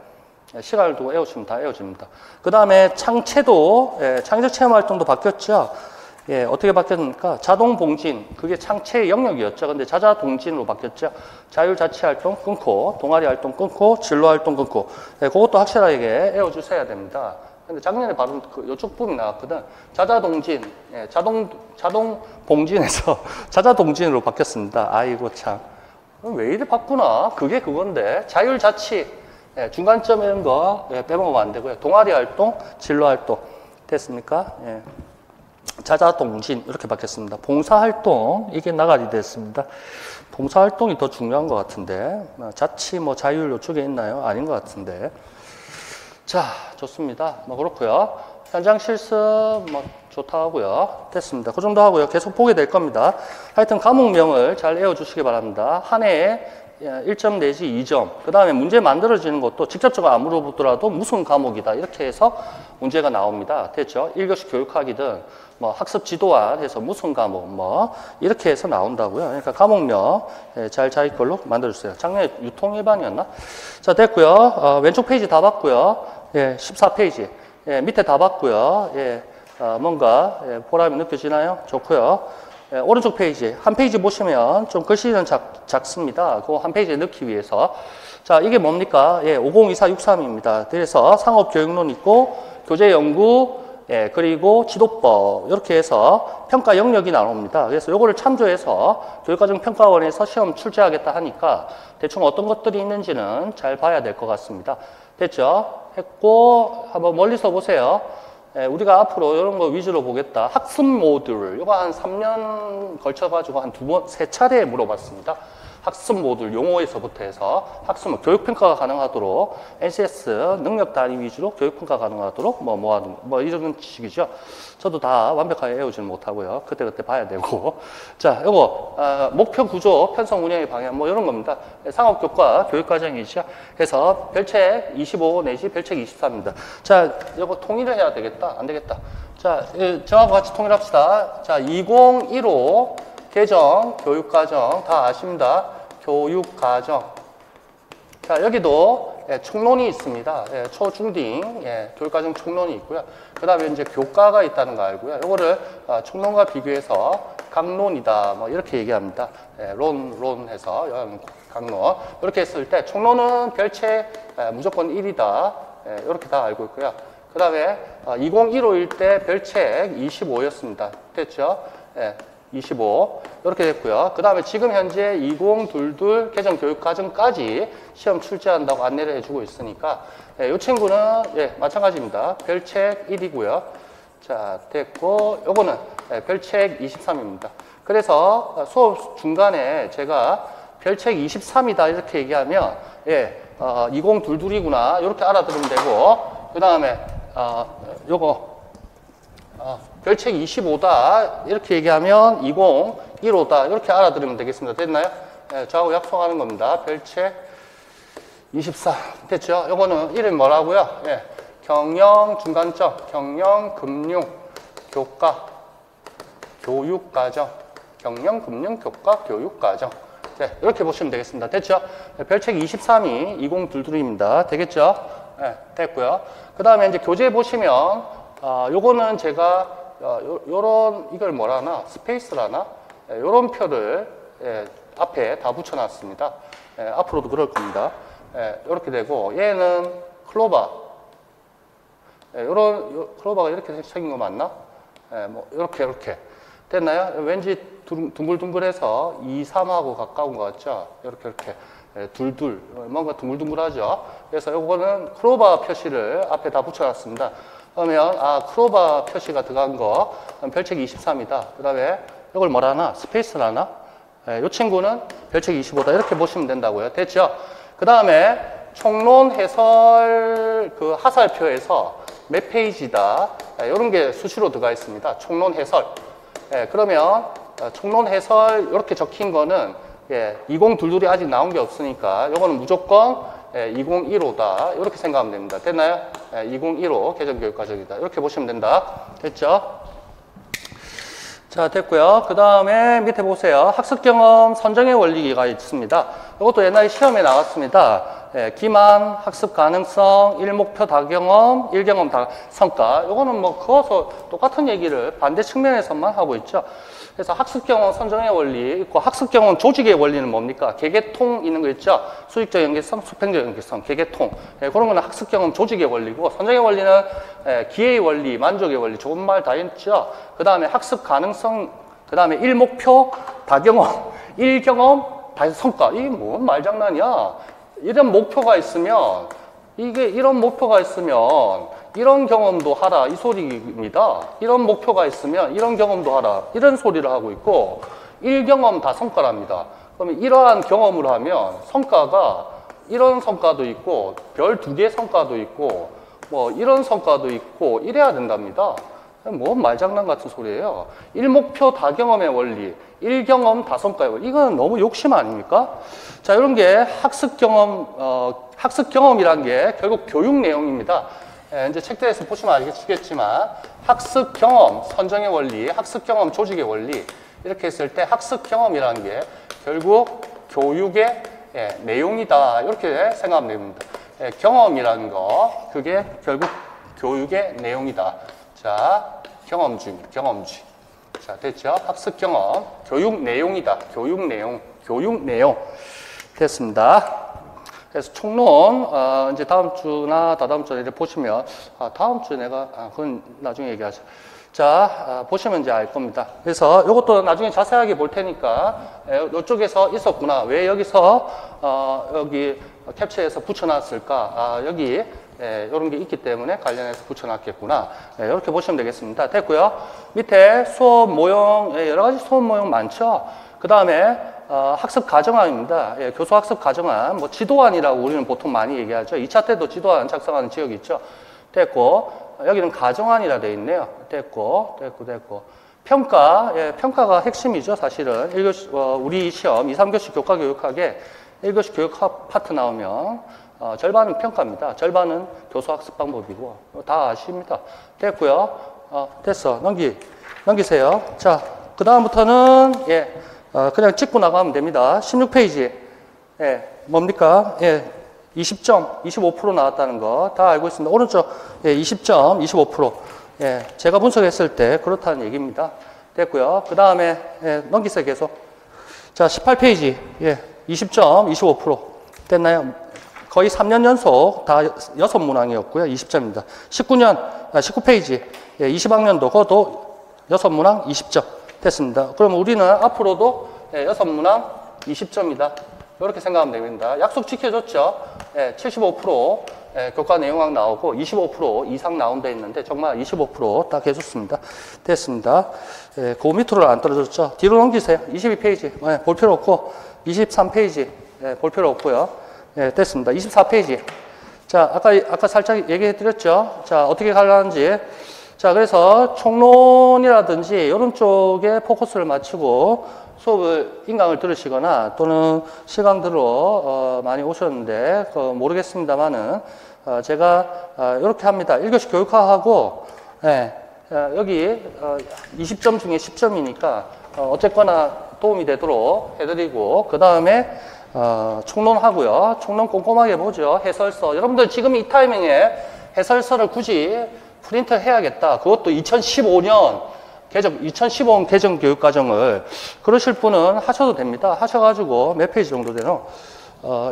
시간을 두고 외우시면 다 외워집니다. 그 다음에 창체도 창의적 체험 활동도 바뀌었죠. 어떻게 바뀌었습니까? 자동봉진, 그게 창체의 영역이었죠. 근데 자자동진으로 바뀌었죠. 자율자치활동 끊고, 동아리활동 끊고, 진로활동 끊고. 그것도 확실하게 외워주셔야 됩니다. 근데 작년에 바로 이쪽 부분이 나왔거든. 자자동진, 자동봉진에서 자자동진으로 바뀌었습니다. 아이고 참. 왜 이래 바꾸나? 그게 그건데. 자율자치, 중간점 이런 거 빼먹으면 안 되고요. 동아리활동, 진로활동. 됐습니까? 자자동진 이렇게 바뀌었습니다. 봉사활동 이게 나가리 됐습니다. 봉사활동이 더 중요한 것 같은데 자치 자율 요쪽에 있나요? 아닌 것 같은데. 자, 좋습니다. 그렇고요. 현장 실습 좋다 하고요. 됐습니다. 그 정도 하고요. 계속 보게 될 겁니다. 하여튼 과목명을 잘 외워주시기 바랍니다. 한 해에 1점 내지 2점. 그 다음에 문제 만들어지는 것도 직접적으로 안 물어보더라도 무슨 과목이다. 이렇게 해서 문제가 나옵니다. 됐죠? 1교시 교육학이든 학습 지도와 해서 무슨 과목 이렇게 해서 나온다고요. 그러니까 과목명 잘 자기 걸로 만들어주세요. 작년에 유통 일반이었나? 자, 됐고요. 왼쪽 페이지 다 봤고요. 14페이지. 밑에 다 봤고요. 뭔가 보람이 느껴지나요? 좋고요. 오른쪽 페이지, 한 페이지 보시면 좀 글씨는 작습니다. 그 한 페이지에 넣기 위해서. 자, 이게 뭡니까? 502463입니다. 그래서 상업교육론 있고, 교재연구, 그리고 지도법, 이렇게 해서 평가 영역이 나옵니다. 그래서 요거를 참조해서 교육과정평가원에서 시험 출제하겠다 하니까 대충 어떤 것들이 있는지는 잘 봐야 될 것 같습니다. 됐죠? 했고, 한번 멀리서 보세요. 우리가 앞으로 이런 거 위주로 보겠다. 학습 모듈, 이거 한 3년 걸쳐가지고 한 3차례 물어봤습니다. 학습 모듈 용어에서부터 해서 학습 교육평가가 가능하도록 NCS 능력 단위 위주로 교육평가 가능하도록 이런 식이죠. 저도 다 완벽하게 외우지는 못하고요. 그때그때 봐야 되고. 자, 요거 목표 구조, 편성 운영의 방향 이런 겁니다. 상업교과 교육과정이죠. 그래서 별책 25 내지 별책 24입니다. 자, 요거 통일을 해야 되겠다. 안 되겠다. 자, 저하고 같이 통일합시다. 자, 2015 개정 교육과정 다 아십니다. 교육과정. 자, 여기도 총론이 있습니다. 초, 중, 딩, 교육과정 총론이 있고요. 그 다음에 이제 교과가 있다는 거 알고요. 이거를 총론과 비교해서 강론이다. 뭐 이렇게 얘기합니다. 론 해서 강론. 이렇게 했을 때 총론은 별책 무조건 1이다. 이렇게 다 알고 있고요. 그 다음에 2015일 때 별책 25였습니다. 됐죠? 25 이렇게 됐고요. 그 다음에 지금 현재 2022 개정교육과정까지 시험 출제한다고 안내를 해주고 있으니까 이 친구는 마찬가지입니다. 별책 1이고요. 자, 됐고 요거는 별책 23입니다. 그래서 수업 중간에 제가 별책 23이다 이렇게 얘기하면 2022이구나 이렇게 알아들으면 되고, 그 다음에 요거 별책 25다 이렇게 얘기하면 2015다 이렇게 알아들으면 되겠습니다. 됐나요? 저하고 약속하는 겁니다. 별책 24 됐죠? 요거는 이름이 뭐라고요? 경영 중간점, 경영 금융 교과 교육과정, 경영 금융 교과 교육과정. 이렇게 보시면 되겠습니다. 됐죠? 별책 23이 2022입니다. 되겠죠? 됐고요. 그 다음에 이제 교재 보시면 요거는 제가 요런 이걸 뭐라나 스페이스라나 요런 표를 앞에 다 붙여놨습니다. 앞으로도 그럴 겁니다. 이렇게 되고 얘는 클로바. 요런 클로바가 이렇게 생긴 거 맞나? 뭐 이렇게 됐나요? 왠지 둥글둥글해서 2, 3하고 가까운 것 같죠? 이렇게 둘둘 뭔가 둥글둥글하죠? 그래서 요거는 클로바 표시를 앞에 다 붙여놨습니다. 그러면 클로바 표시가 들어간 거 별책 23이다. 그 다음에 이걸 뭐라나? 스페이스라나? 이 친구는 별책 25다. 이렇게 보시면 된다고요. 됐죠? 그 다음에 총론 해설 그 하살표에서 몇 페이지다. 이런 게 수시로 들어가 있습니다. 총론 해설. 그러면 총론 해설 이렇게 적힌 거는 2022이 아직 나온 게 없으니까 이거는 무조건 2015다. 이렇게 생각하면 됩니다. 됐나요? 2015 개정교육과정이다. 이렇게 보시면 된다. 됐죠? 자, 됐고요. 그 다음에 밑에 보세요. 학습경험 선정의 원리가 있습니다. 이것도 옛날에 시험에 나왔습니다. 기만, 학습 가능성, 1목표 다경험, 1경험 다성과. 이거는 뭐 그것도 똑같은 얘기를 반대 측면에서만 하고 있죠. 그래서 학습경험 선정의 원리 있고, 학습경험 조직의 원리는 뭡니까? 개개통 있는 거 있죠? 수익적 연계성, 수평적 연계성, 개개통. 그런 거는 학습경험 조직의 원리고, 선정의 원리는 기회의 원리, 만족의 원리, 좋은 말 다 했죠? 그 다음에 학습 가능성, 그 다음에 1목표 다경험, 1경험 다성과. 이게 뭔 말장난이야? 이런 목표가 있으면, 이런 목표가 있으면, 이런 경험도 하라 이 소리입니다. 이런 목표가 있으면 이런 경험도 하라 이런 소리를 하고 있고, 1경험 다 성과랍니다. 그러면 이러한 경험을 하면 성과가 이런 성과도 있고 별 2개 성과도 있고 뭐 이런 성과도 있고 이래야 된답니다. 뭐 말장난 같은 소리예요. 1목표 다경험의 원리, 1경험 다성과의 원리. 이건 너무 욕심 아닙니까? 자, 이런 게 학습 경험이란 게 결국 교육 내용입니다. 이제 책들에서 보시면 아시겠지만 학습 경험 선정의 원리, 학습 경험 조직의 원리 이렇게 했을 때 학습 경험이라는 게 결국 교육의 내용이다 이렇게 생각하면 됩니다. 경험이라는 거 그게 결국 교육의 내용이다. 자, 경험주의. 자, 됐죠? 학습 경험, 교육 내용이다. 교육 내용 됐습니다. 그래서 총론, 이제 다음 주나 다다음 주에 보시면, 다음 주에 그건 나중에 얘기하죠. 자, 보시면 이제 알 겁니다. 그래서 이것도 나중에 자세하게 볼 테니까, 이쪽에서 있었구나. 왜 여기서, 여기 캡처해서 붙여놨을까? 여기, 이런 게 있기 때문에 관련해서 붙여놨겠구나. 이렇게 보시면 되겠습니다. 됐고요. 밑에 수업 모형, 여러 가지 수업 모형 많죠? 그 다음에, 학습 가정안입니다. 교수 학습 가정안, 뭐 지도안이라고 우리는 보통 많이 얘기하죠. 2차 때도 지도안 작성하는 지역이 있죠. 됐고, 여기는 가정안이라 되어 있네요. 됐고. 평가, 평가가 핵심이죠, 사실은. 1교시, 우리 시험 2, 3교시 교과 교육학에 1교시 교육 파트 나오면 절반은 평가입니다. 절반은 교수 학습 방법이고 다 아십니다. 됐고요. 됐어. 넘기세요. 자, 그 다음부터는 그냥 찍고 나가면 됩니다. 16페이지. 예, 뭡니까? 예, 20점, 25% 나왔다는 거 다 알고 있습니다. 오른쪽, 예, 20점, 25%. 예, 제가 분석했을 때 그렇다는 얘기입니다. 됐고요. 그 다음에, 예, 넘기세요, 계속. 자, 18페이지. 예, 20점, 25%. 됐나요? 거의 3년 연속 다 6문항이었고요. 20점입니다. 19페이지. 예, 20학년도, 그것도 6문항 20점. 됐습니다. 그럼 우리는 앞으로도, 예, 6문항 20점이다. 이렇게 생각하면 됩니다. 약속 지켜줬죠? 예, 75% 예, 교과 내용학 나오고 25% 이상 나온다 했는데 정말 25% 딱 해줬습니다. 됐습니다. 예, 그 밑으로 안 떨어졌죠? 뒤로 넘기세요. 22페이지. 예, 볼 필요 없고 23페이지. 예, 볼 필요 없고요. 예, 됐습니다. 24페이지. 자, 아까 살짝 얘기해 드렸죠? 자, 어떻게 가려는지. 자, 그래서 총론이라든지 이런 쪽에 포커스를 맞추고 수업을 인강을 들으시거나 또는 시강들로 많이 오셨는데 모르겠습니다만은 제가 이렇게 합니다. 1교시 교육학하고 예, 여기 20점 중에 10점이니까 어쨌거나 도움이 되도록 해드리고 그 다음에 총론하고요. 총론 꼼꼼하게 보죠. 해설서. 여러분들 지금 이 타이밍에 해설서를 굳이 프린트 해야겠다. 그것도 2015년 개정 교육과정을 그러실 분은 하셔도 됩니다. 하셔가지고 몇 페이지 정도 되노?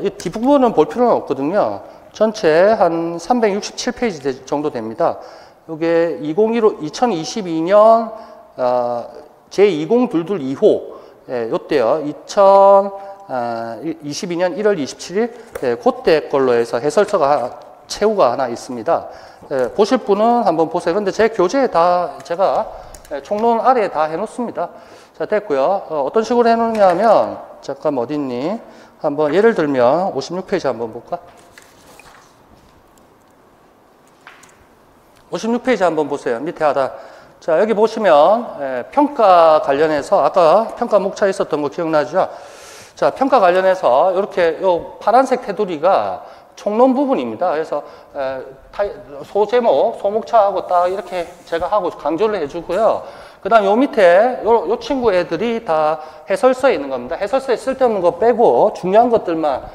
이 뒷부분은 볼 필요는 없거든요. 전체 한 367페이지 정도 됩니다. 이게 2022년 제2022호 예, 요때요. 2022년 1월 27일 예, 그때 걸로 해서 해설서가 최후가 하나 있습니다. 예, 보실 분은 한번 보세요. 근데 제 교재에 다 제가 총론 아래에 다 해놓습니다. 자, 됐고요. 어떤 식으로 해놓느냐 하면, 잠깐 어딨니? 한번 예를 들면 56페이지 한번 볼까? 56페이지 한번 보세요. 밑에 하다. 자, 여기 보시면 평가 관련해서 아까 평가 목차에 있었던 거 기억나죠? 자, 평가 관련해서 이렇게 요 파란색 테두리가 총론 부분입니다. 그래서 소제목, 소목차하고 딱 이렇게 제가 하고 강조를 해주고요. 그 다음 요 밑에 요 친구 애들이 다 해설서에 있는 겁니다. 해설서에 쓸데없는 거 빼고 중요한 것들만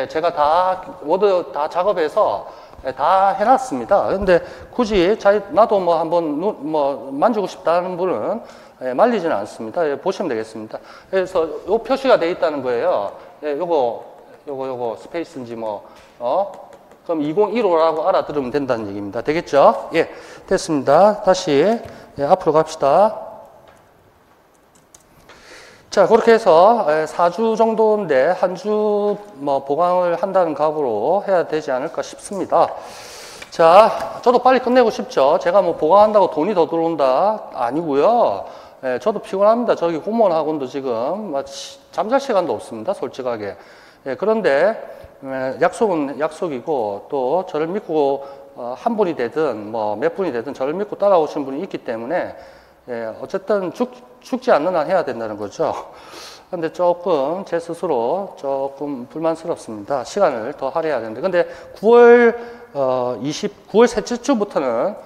제가 다 모두 다 작업해서 다 해놨습니다. 근데 굳이 나도 뭐 한번 만지고 싶다는 분은 말리지는 않습니다. 보시면 되겠습니다. 그래서 요 표시가 돼 있다는 거예요. 요거 스페이스인지 그럼 2015라고 알아들으면 된다는 얘기입니다. 되겠죠? 예, 됐습니다. 다시 앞으로 갑시다. 자, 그렇게 해서 4주 정도인데 한 주 보강을 한다는 각오로 해야 되지 않을까 싶습니다. 자, 저도 빨리 끝내고 싶죠. 제가 보강한다고 돈이 더 들어온다 아니고요. 저도 피곤합니다. 저기 공무원 학원도 지금 잠잘 시간도 없습니다. 솔직하게. 그런데 약속은 약속이고 또 저를 믿고 한 분이 되든 몇 분이 되든 저를 믿고 따라오신 분이 있기 때문에 어쨌든 죽지 않는 한 해야 된다는 거죠. 근데 조금 제 스스로 조금 불만스럽습니다. 시간을 더 할애해야 되는데. 근데 9월 셋째 주부터는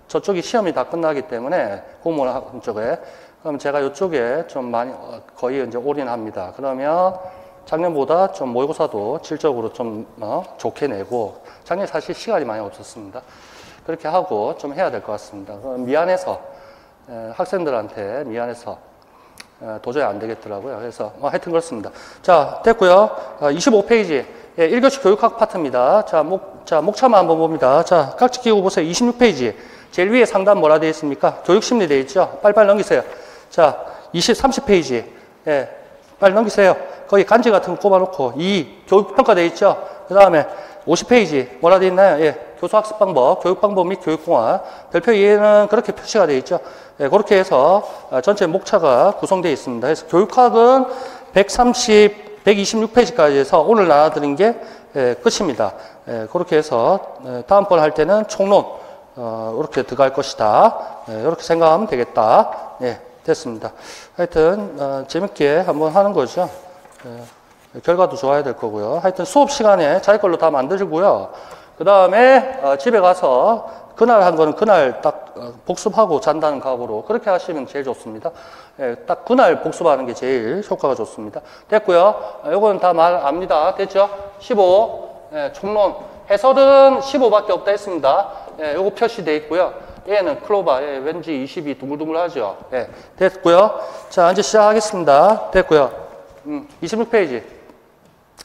저쪽이 시험이 다 끝나기 때문에 공무원 학원 쪽에 그럼 제가 이쪽에 좀 많이 거의 이제 올인합니다. 그러면 작년보다 좀 모의고사도 질적으로 좀 좋게 내고 작년에 사실 시간이 많이 없었습니다. 그렇게 하고 좀 해야 될 것 같습니다. 미안해서 학생들한테 미안해서 도저히 안 되겠더라고요. 그래서 하여튼 그렇습니다. 자, 됐고요. 25페이지 1교시 교육학 파트입니다. 자, 목차만 한번 봅니다. 자, 깍지 끼고 보세요. 26페이지 제일 위에 상단 뭐라 되어 있습니까? 교육심리 되어 있죠? 빨리빨리 넘기세요. 자, 30페이지 빨리 넘기세요. 거기 간지 같은 거 꼽아놓고 교육평가 되어 있죠? 그 다음에 50페이지 뭐라 되어 있나요? 교수학습 방법, 교육방법 및 교육공학 별표 2에는 그렇게 표시가 되어 있죠. 그렇게 해서 전체 목차가 구성되어 있습니다. 그래서 교육학은 126페이지까지 해서 오늘 나눠드린 게 끝입니다. 그렇게 해서 다음번 할 때는 총론 이렇게 들어갈 것이다. 이렇게 생각하면 되겠다. 됐습니다. 하여튼 재밌게 한번 하는 거죠. 결과도 좋아야 될 거고요. 하여튼 수업 시간에 자기 걸로 다 만들고요. 그 다음에 집에 가서 그날 한 거는 그날 딱 복습하고 잔다는 각오로 그렇게 하시면 제일 좋습니다. 예, 딱 그날 복습하는 게 제일 효과가 좋습니다. 됐고요. 요거는 다 말 압니다. 됐죠? 15. 예, 총론. 해설은 15밖에 없다 했습니다. 예, 요거 표시되어 있고요. 얘는 클로바. 예, 왠지 20이 두물두물하죠. 예, 됐고요. 자, 이제 시작하겠습니다. 됐고요. 26페이지.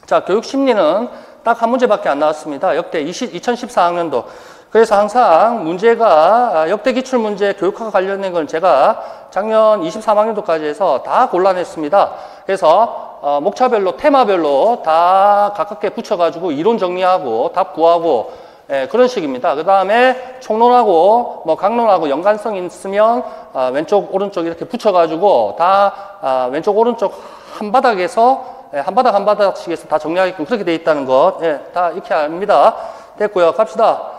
자, 교육심리는 딱 한 문제밖에 안 나왔습니다. 역대 2014학년도. 그래서 항상 문제가 역대 기출문제 교육학과 관련된 건 제가 작년 23학년도까지 해서 다 골라냈습니다. 그래서 목차별로 테마별로 다 가깝게 붙여가지고 이론 정리하고 답 구하고 그런 식입니다. 그 다음에 총론하고 뭐 강론하고 연관성 있으면 왼쪽 오른쪽 이렇게 붙여가지고 다 왼쪽 오른쪽 한 바닥에서 한 바닥 한 바닥씩에서 다 정리하게끔 그렇게 되어 있다는 것 다 이렇게 압니다. 됐고요. 갑시다.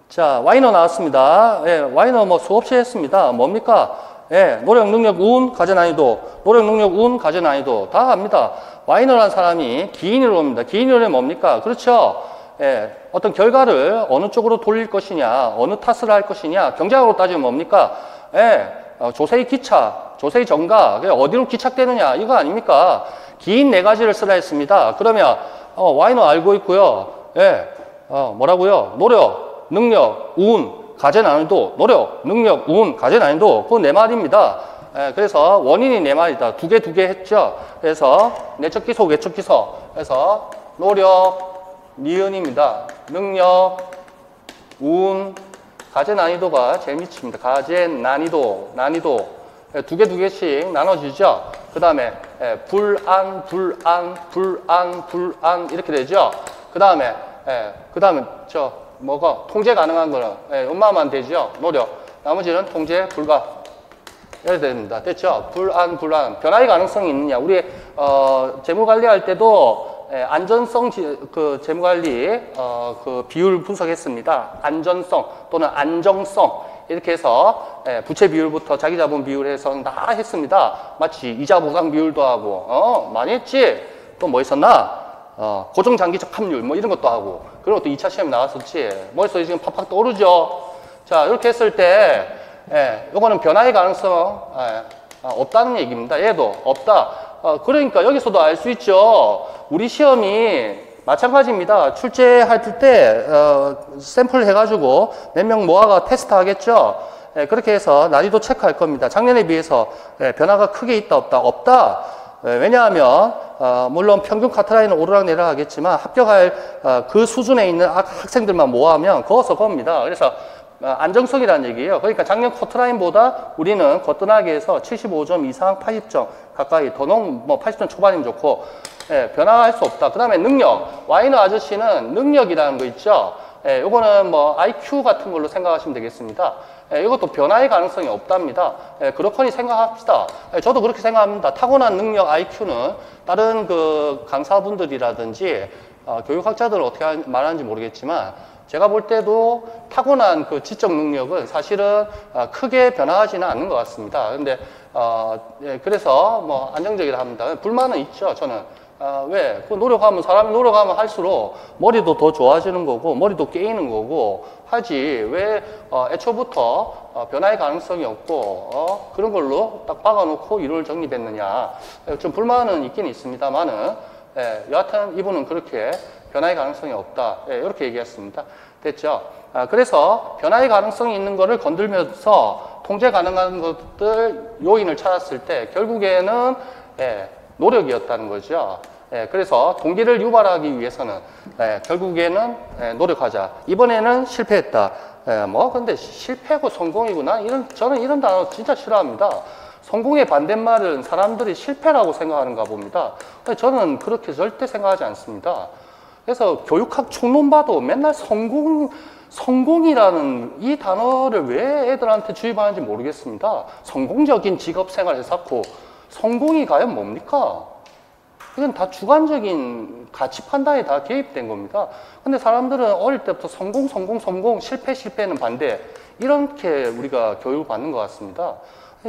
자, 와이너 나왔습니다. 예, 와이너 뭐 수없이 했습니다. 뭡니까? 예, 노력, 능력, 운, 과제 난이도. 노력, 능력, 운, 과제 난이도. 다 갑니다. 와이너라는 사람이 기인이론입니다. 기인이론이 뭡니까? 그렇죠? 예, 어떤 결과를 어느 쪽으로 돌릴 것이냐, 어느 탓을 할 것이냐, 경제학으로 따지면 뭡니까? 예, 조세의 기착, 조세의 정가, 어디로 기착되느냐, 이거 아닙니까? 기인 네 가지를 쓰라 했습니다. 그러면, 와이너 알고 있고요. 예, 뭐라고요? 노력, 능력, 운, 과제 난이도, 노력, 능력, 운, 과제 난이도. 그건 네 마디입니다. 예, 그래서 원인이 네 마디다. 두 개 했죠. 그래서 내적 기소, 외적 기소. 그래서 노력, 니은입니다. 능력, 운, 과제 난이도가 제일 미칩니다. 과제 난이도. 예, 두 개씩 나눠지죠. 그 다음에 불안 이렇게 되죠. 그 다음에 뭐가 통제 가능한 거는 음마만 되죠. 노력. 나머지는 통제 불가. 이렇게 됩니다. 됐죠? 불안. 변화의 가능성이 있느냐. 우리 재무관리할 때도 안전성 그 재무관리 그 비율 분석했습니다. 안전성 또는 안정성 이렇게 해서 부채 비율부터 자기자본 비율 해서 다 했습니다. 마치 이자 보상 비율도 하고 많이 했지. 또 뭐 있었나? 고정장기적 합률 뭐 이런 것도 하고 그런 것도 2차 시험에 나왔었지. 머릿속에 지금 팍팍 떠오르죠. 자, 이렇게 했을 때 요거는 변화의 가능성 없다는 얘기입니다. 얘도 없다. 그러니까 여기서도 알 수 있죠. 우리 시험이 마찬가지입니다. 출제할 때 샘플 해가지고 몇 명 모아가 테스트 하겠죠. 그렇게 해서 난이도 체크할 겁니다. 작년에 비해서 변화가 크게 있다 없다? 없다. 왜냐하면 물론 평균 카트라인은 오르락내리락 하겠지만 합격할 그 수준에 있는 학생들만 모아면 거기서 겁니다. 그래서 안정성이라는 얘기예요. 그러니까 작년 커트라인보다 우리는 거뜬하게 해서 75점 이상 80점 가까이 더 뭐 80점 초반이면 좋고 변화할 수 없다. 그 다음에 능력. 와이너 아저씨는 능력이라는 거 있죠. 요거는 뭐 IQ 같은 걸로 생각하시면 되겠습니다. 이것도 변화의 가능성이 없답니다. 그렇거니 생각합시다. 저도 그렇게 생각합니다. 타고난 능력 IQ는 다른 그 강사분들이라든지 교육학자들은 어떻게 말하는지 모르겠지만 제가 볼 때도 타고난 그 지적 능력은 사실은 크게 변화하지는 않는 것 같습니다. 근데 그래서 뭐 안정적이라 합니다. 불만은 있죠, 저는. 왜? 그 사람이 노력하면 할수록 머리도 더 좋아지는 거고, 머리도 깨이는 거고, 하지. 왜, 애초부터, 변화의 가능성이 없고, 그런 걸로 딱 박아놓고 이론을 정립했느냐. 좀 불만은 있긴 있습니다만은, 여하튼 이분은 그렇게 변화의 가능성이 없다. 이렇게 얘기했습니다. 됐죠? 그래서 변화의 가능성이 있는 거를 건들면서 통제 가능한 것들, 요인을 찾았을 때, 결국에는, 노력이었다는 거죠. 그래서 동기를 유발하기 위해서는 결국에는 노력하자. 이번에는 실패했다. 근데 실패고 성공이구나. 저는 이런 단어 진짜 싫어합니다. 성공의 반대말은 사람들이 실패라고 생각하는가 봅니다. 근데 저는 그렇게 절대 생각하지 않습니다. 그래서 교육학 총론 봐도 맨날 성공이라는 이 단어를 왜 애들한테 주입하는지 모르겠습니다. 성공적인 직업 생활을 쌓고 성공이 과연 뭡니까? 이건 다 주관적인 가치 판단에 다 개입된 겁니다. 근데 사람들은 어릴 때부터 성공, 실패는 반대. 이렇게 우리가 교육을 받는 것 같습니다.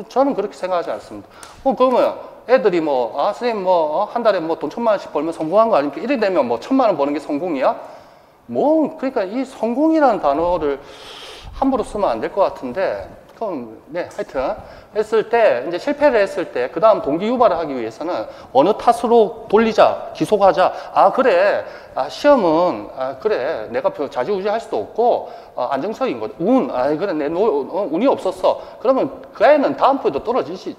저는 그렇게 생각하지 않습니다. 그러면 애들이 선생님 한 달에 돈 1,000만 원씩 벌면 성공한 거 아닙니까? 이래 되면 1,000만 원 버는 게 성공이야? 그러니까 이 성공이라는 단어를 함부로 쓰면 안 될 것 같은데, 그럼, 네, 하여튼, 했을 때, 이제 실패를 했을 때, 그 다음 동기 유발을 하기 위해서는 어느 탓으로 돌리자, 기속하자. 아, 그래. 시험은, 그래. 내가 좌지우지 할 수도 없고, 안정적인 거. 그래. 운이 없었어. 그러면 그 애는 다음번에도 떨어지지,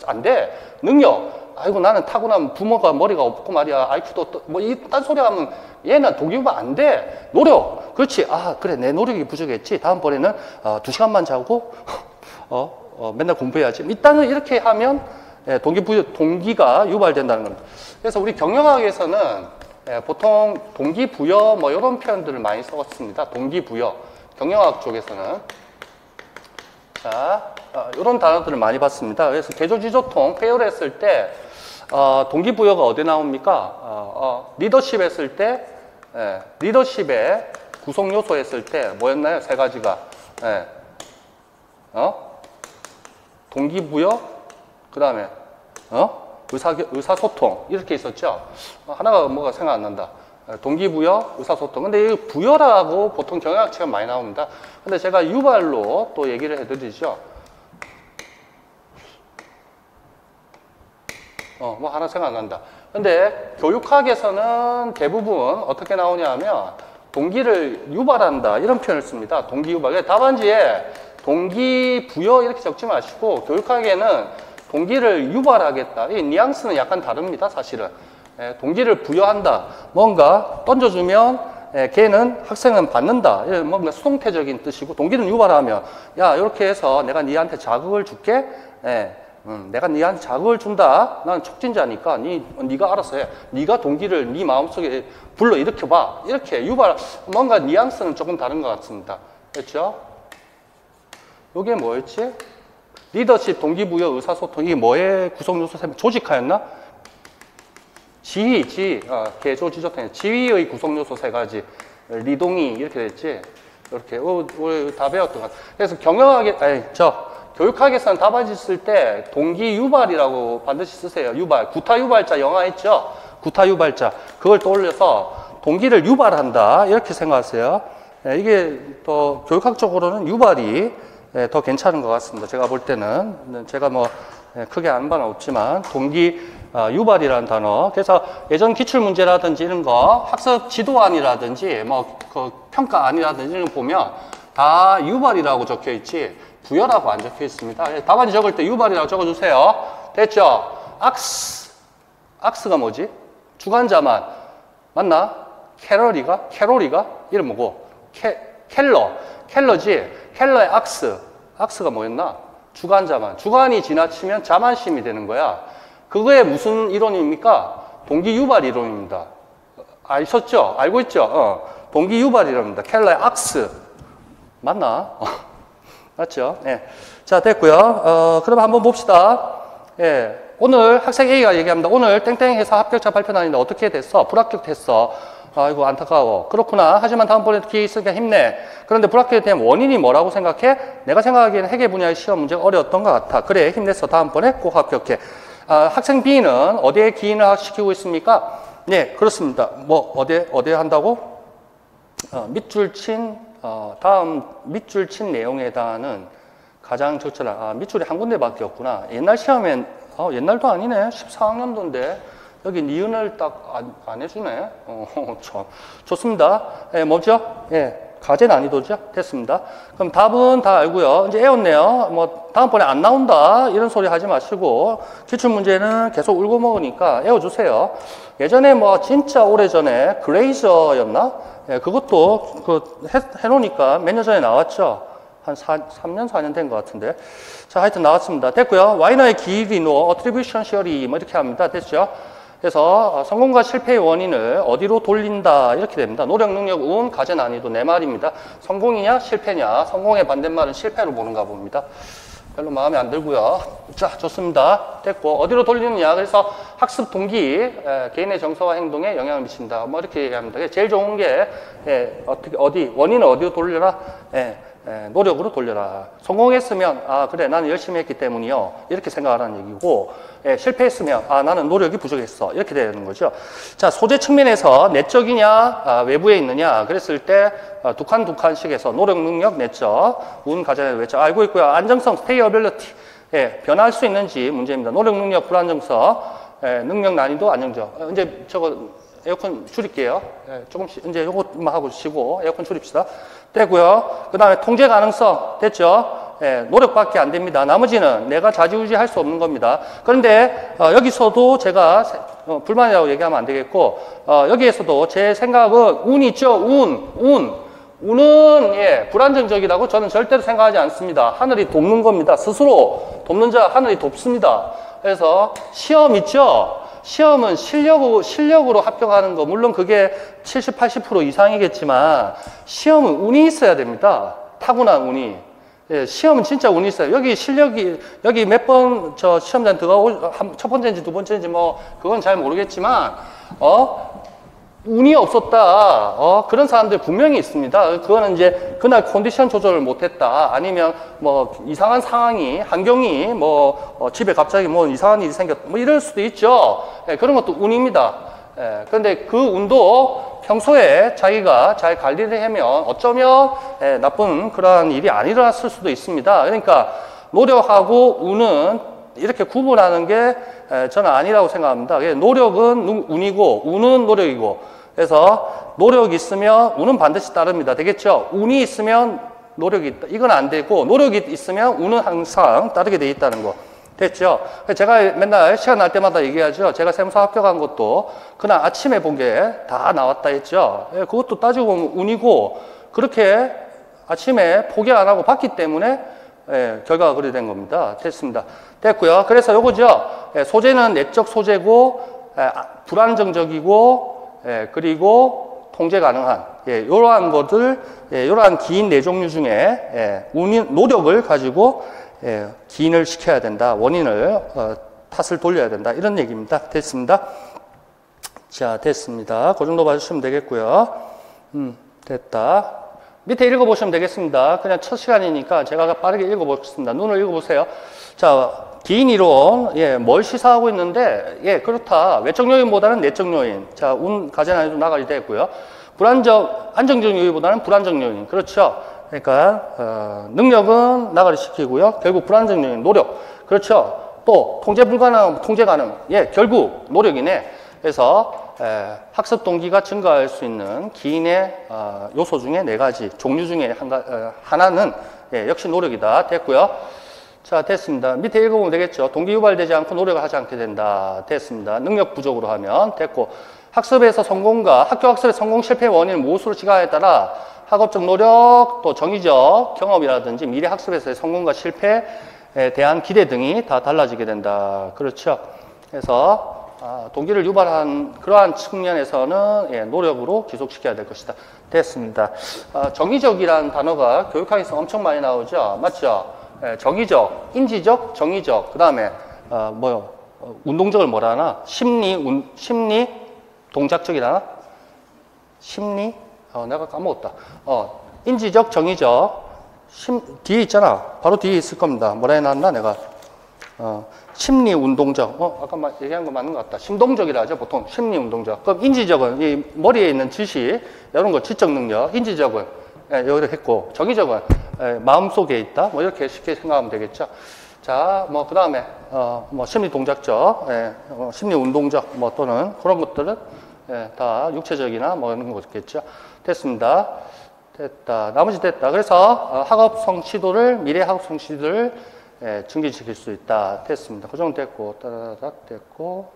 안 돼. 능력. 아이고, 나는 타고난 부모가 머리가 없고 말이야. IQ도 딴 소리 하면 얘는 동기 유발 안 돼. 노력. 그렇지. 그래. 내 노력이 부족했지. 다음번에는 2시간만 자고, 맨날 공부해야지. 일단은 이렇게 하면 동기가 유발된다는 겁니다. 그래서 우리 경영학에서는 보통 동기부여 이런 표현들을 많이 썼습니다. 동기부여. 경영학 쪽에서는. 자, 이런 단어들을 많이 봤습니다. 그래서 개조지조통 회의를 했을 때 동기부여가 어디 나옵니까? 리더십 했을 때 리더십의 구성 요소 했을 때 뭐였나요? 세 가지가. 동기부여, 그 다음에 의사소통 이렇게 있었죠. 하나가 뭐가 생각 안 난다. 동기부여, 의사소통. 근데 이 부여라고 보통 경영학책은 많이 나옵니다. 근데 제가 유발로 또 얘기를 해드리죠. 뭐 하나 생각 안 난다. 근데 교육학에서는 대부분 어떻게 나오냐 하면 동기를 유발한다 이런 표현을 씁니다. 동기 유발. 답안지에 동기부여 이렇게 적지 마시고 교육학에는 동기를 유발하겠다. 이 뉘앙스는 약간 다릅니다. 사실은. 동기를 부여한다. 뭔가 던져주면 걔는 학생은 받는다. 뭔가 수동태적인 뜻이고 동기는 유발하면 야 이렇게 해서 내가 니한테 자극을 줄게. 내가 니한테 자극을 준다. 난 촉진자니까 니가 알아서 해. 니가 동기를 니 마음속에 불러 일으켜봐. 이렇게 유발. 뭔가 뉘앙스는 조금 다른 것 같습니다. 그렇죠? 이게 뭐였지? 리더십, 동기부여, 의사소통. 이게 뭐의 구성요소? 조직하였나? 개조지조통. 지위의 구성요소 세 가지. 리동이 이렇게 됐지. 이렇게. 우리 다 배웠던 것 같아요. 그래서 경영학에, 교육학에서는 답안지 쓸 때 동기 유발이라고 반드시 쓰세요. 유발. 구타 유발자 영화 있죠? 구타 유발자. 그걸 떠올려서 동기를 유발한다. 이렇게 생각하세요. 이게 또 교육학적으로는 유발이 더 괜찮은 것 같습니다. 제가 볼 때는. 제가 크게 안 바는 없지만, 동기 유발이라는 단어. 그래서 예전 기출문제라든지 이런 거, 학습 지도안이라든지, 그 평가안이라든지 이런 거 보면 다 유발이라고 적혀 있지, 부여라고 안 적혀 있습니다. 답안지 적을 때 유발이라고 적어주세요. 됐죠? 악스가 뭐지? 주관자만. 맞나? 캐로리가? 이름 뭐고? 켈러지? 켈러의 악스가 뭐였나? 주관자만. 주관이 지나치면 자만심이 되는 거야. 그거에 무슨 이론입니까? 동기 유발 이론입니다. 아셨죠? 알고 있죠? 동기 유발 이론입니다. 켈러의 악스. 맞나? 맞죠? 예. 자, 됐고요. 그럼 한번 봅시다. 예. 오늘 학생 A가 얘기합니다. 오늘 땡땡 회사 합격자 발표 나는데 어떻게 됐어? 불합격됐어. 아이고 안타까워. 그렇구나. 하지만 다음번에도 기회 있으니까 힘내. 그런데 불합격에 대한 원인이 뭐라고 생각해? 내가 생각하기에는 회계 분야의 시험 문제가 어려웠던 것 같아. 그래 힘냈어. 다음번에 꼭 합격해. 학생 B는 어디에 기인을 시키고 있습니까? 네 그렇습니다. 어디에 한다고? 다음 밑줄 친 내용에 해당하는 가장 적절한 밑줄이 한 군데밖에 없구나. 옛날 시험엔 옛날도 아니네. 14학년도인데 여기 니은을 딱 안 해주네. 참. 좋습니다. 예, 뭐죠? 예, 과제 난이도죠? 됐습니다. 그럼 답은 다 알고요. 이제 애웠네요. 다음번에 안 나온다. 이런 소리 하지 마시고, 기출문제는 계속 울고 먹으니까 애워주세요. 예전에 진짜 오래전에 그레이저였나? 예, 그것도 해놓으니까 몇 년 전에 나왔죠? 한 3년, 4년 된 것 같은데. 자, 하여튼 나왔습니다. 됐고요. 와이너의 길이노, 어트리뷰션 시어리, 이렇게 합니다. 됐죠? 그래서 성공과 실패의 원인을 어디로 돌린다 이렇게 됩니다. 노력, 능력, 운, 과제 난이도 네 말입니다. 성공이냐 실패냐. 성공의 반대말은 실패로 보는가 봅니다. 별로 마음에 안 들고요. 자, 좋습니다. 됐고 어디로 돌리느냐. 그래서 학습 동기, 개인의 정서와 행동에 영향을 미친다. 이렇게 얘기합니다. 제일 좋은 게 원인을 어디로 돌려라. 노력으로 돌려라. 성공했으면 아 그래 나는 열심히 했기 때문이요 이렇게 생각하라는 얘기고 실패했으면 아 나는 노력이 부족했어 이렇게 되는 거죠. 자 소재 측면에서 내적이냐 외부에 있느냐 그랬을 때 두 칸씩에서 노력 능력 내적 운 가져야 외적 알고 있고요. 안정성 stability 변화할 수 있는지 문제입니다. 노력 능력 불안정성 능력 난이도 안정적 이제 저거 에어컨 줄일게요. 조금씩 이제 요것만 하고 쉬고 에어컨 줄입시다. 되고요. 그 다음에 통제 가능성 됐죠? 노력밖에 안 됩니다. 나머지는 내가 좌지우지 할 수 없는 겁니다. 그런데 여기서도 제가 불만이라고 얘기하면 안 되겠고 여기에서도 제 생각은 운 있죠? 운은 불안정적이라고 저는 절대로 생각하지 않습니다. 하늘이 돕는 겁니다. 스스로 돕는 자 하늘이 돕습니다. 그래서 시험 있죠? 시험은 실력으로 합격하는 거 물론 그게 70, 80% 이상이겠지만 시험은 운이 있어야 됩니다. 타고난 운이. 시험은 진짜 운이 있어요. 여기 실력이 여기 몇 번 저 시험장 들어가고 첫 번째인지 두 번째인지 뭐 그건 잘 모르겠지만 운이 없었다. 그런 사람들 분명히 있습니다. 그거는 이제 그날 컨디션 조절을 못했다. 아니면 뭐 이상한 상황이, 환경이 뭐 집에 갑자기 뭐 이상한 일이 생겼다. 뭐 이럴 수도 있죠. 그런 것도 운입니다. 그런데 그 운도 평소에 자기가 잘 관리를 하면 어쩌면 나쁜 그러한 일이 안 일어났을 수도 있습니다. 그러니까 노력하고 운은 이렇게 구분하는 게 저는 아니라고 생각합니다. 노력은 운이고 운은 노력이고 그래서 노력이 있으면 운은 반드시 따릅니다. 되겠죠? 운이 있으면 노력이 있다. 이건 안 되고 노력이 있으면 운은 항상 따르게 돼 있다는 거. 됐죠? 제가 맨날 시간 날 때마다 얘기하죠. 제가 세무사 합격한 것도 그날 아침에 본 게 다 나왔다 했죠. 그것도 따지고 보면 운이고 그렇게 아침에 포기 안 하고 봤기 때문에 결과가 그리 된 겁니다. 됐습니다. 됐고요. 그래서 요거죠. 소재는 내적 소재고 불안정적이고 그리고 통제 가능한 이러한 것들 이러한 기인 네 종류 중에 노력을 가지고 기인을 시켜야 된다. 원인을 탓을 돌려야 된다. 이런 얘기입니다. 됐습니다. 자, 됐습니다. 그 정도 봐주시면 되겠고요. 됐다. 밑에 읽어보시면 되겠습니다. 그냥 첫 시간이니까 제가 빠르게 읽어보겠습니다. 눈을 읽어보세요. 자, 기인 이론, 뭘 시사하고 있는데, 그렇다. 외적 요인보다는 내적 요인. 자, 운 가져나가도 나가게 되고요. 안정적 요인보다는 불안정 요인. 그렇죠. 그러니까, 능력은 나가리 시키고요. 결국 불안정 요인, 노력. 그렇죠. 또, 통제 불가능, 통제 가능. 결국 노력이네. 그래서, 학습 동기가 증가할 수 있는 기인의 요소 중에 네 가지, 종류 중에 하나는 역시 노력이다. 됐고요. 자, 됐습니다. 밑에 읽어보면 되겠죠. 동기 유발되지 않고 노력을 하지 않게 된다. 됐습니다. 능력 부족으로 하면 됐고, 학습에서 성공과 학교 학습의 성공 실패 원인을 무엇으로 지각에 따라 학업적 노력, 또 정의적 경험이라든지 미래 학습에서의 성공과 실패에 대한 기대 등이 다 달라지게 된다. 그렇죠. 그래서 동기를 유발한 그러한 측면에서는 노력으로 지속시켜야 될 것이다. 됐습니다. 정의적이라는 단어가 교육학에서 엄청 많이 나오죠. 맞죠? 정의적, 인지적, 정의적, 그 다음에, 운동적을 뭐라 하나? 심리, 동작적이라나? 심리? 내가 까먹었다. 인지적, 정의적, 뒤에 있잖아. 바로 뒤에 있을 겁니다. 뭐라 해놨나, 내가. 심리, 운동적. 아까 얘기한 거 맞는 것 같다. 심동적이라 하죠, 보통. 심리, 운동적. 그럼 인지적은, 이 머리에 있는 지식, 이런 거 지적 능력, 인지적은, 여기다 했고, 정의적은 마음속에 있다. 뭐 이렇게 쉽게 생각하면 되겠죠. 자, 그 다음에 심리 동작적, 심리 운동적, 또는 그런 것들은 다 육체적이나 이런 거겠죠. 됐습니다. 됐다. 나머지 됐다. 그래서 학업 성취도를 미래 학업 성취도를 증진시킬 수 있다. 됐습니다. 그 정도 됐고, 따다닥 됐고.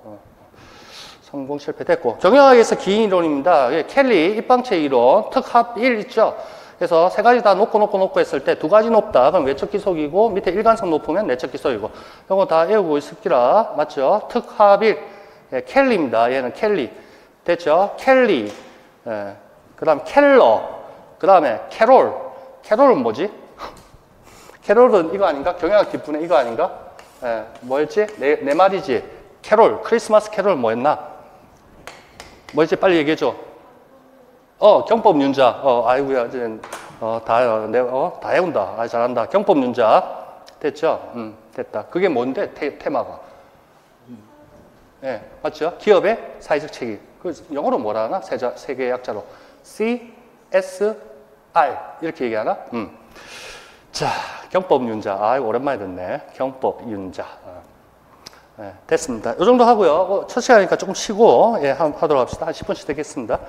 성공 실패 됐고. 경영학에서 기인 이론입니다. 켈리 입방체 이론, 특합 1 있죠. 그래서 세 가지 다 놓고 했을 때 두 가지 높다. 그럼 외적 기속이고 밑에 일관성 높으면 내적 기속이고. 이거 다 외우고 있을기라. 맞죠? 특합 1. 켈리입니다. 얘는 켈리. 됐죠? 켈리. 그 다음 켈러. 그 다음에 캐롤. 캐롤은 뭐지? 캐롤은 이거 아닌가? 경영학 뒷분에 이거 아닌가? 뭐였지? 내 말이지. 캐롤. 크리스마스 캐롤 뭐였나? 뭐였지? 빨리 얘기해줘. 경법 윤자. 아이고야. 다 해온다. 아, 잘한다. 경법 윤자. 됐죠? 됐다. 그게 뭔데? 테마가. 네, 맞죠? 기업의 사회적 책임. 그 영어로 뭐라 하나? 세 개의 약자로. CSR. 이렇게 얘기하나? 자, 경법 윤자. 아, 오랜만에 듣네. 경법 윤자. 네, 됐습니다. 이 정도 하고요. 첫 시간이니까 조금 쉬고, 예, 하도록 합시다. 한 10분씩 되겠습니다.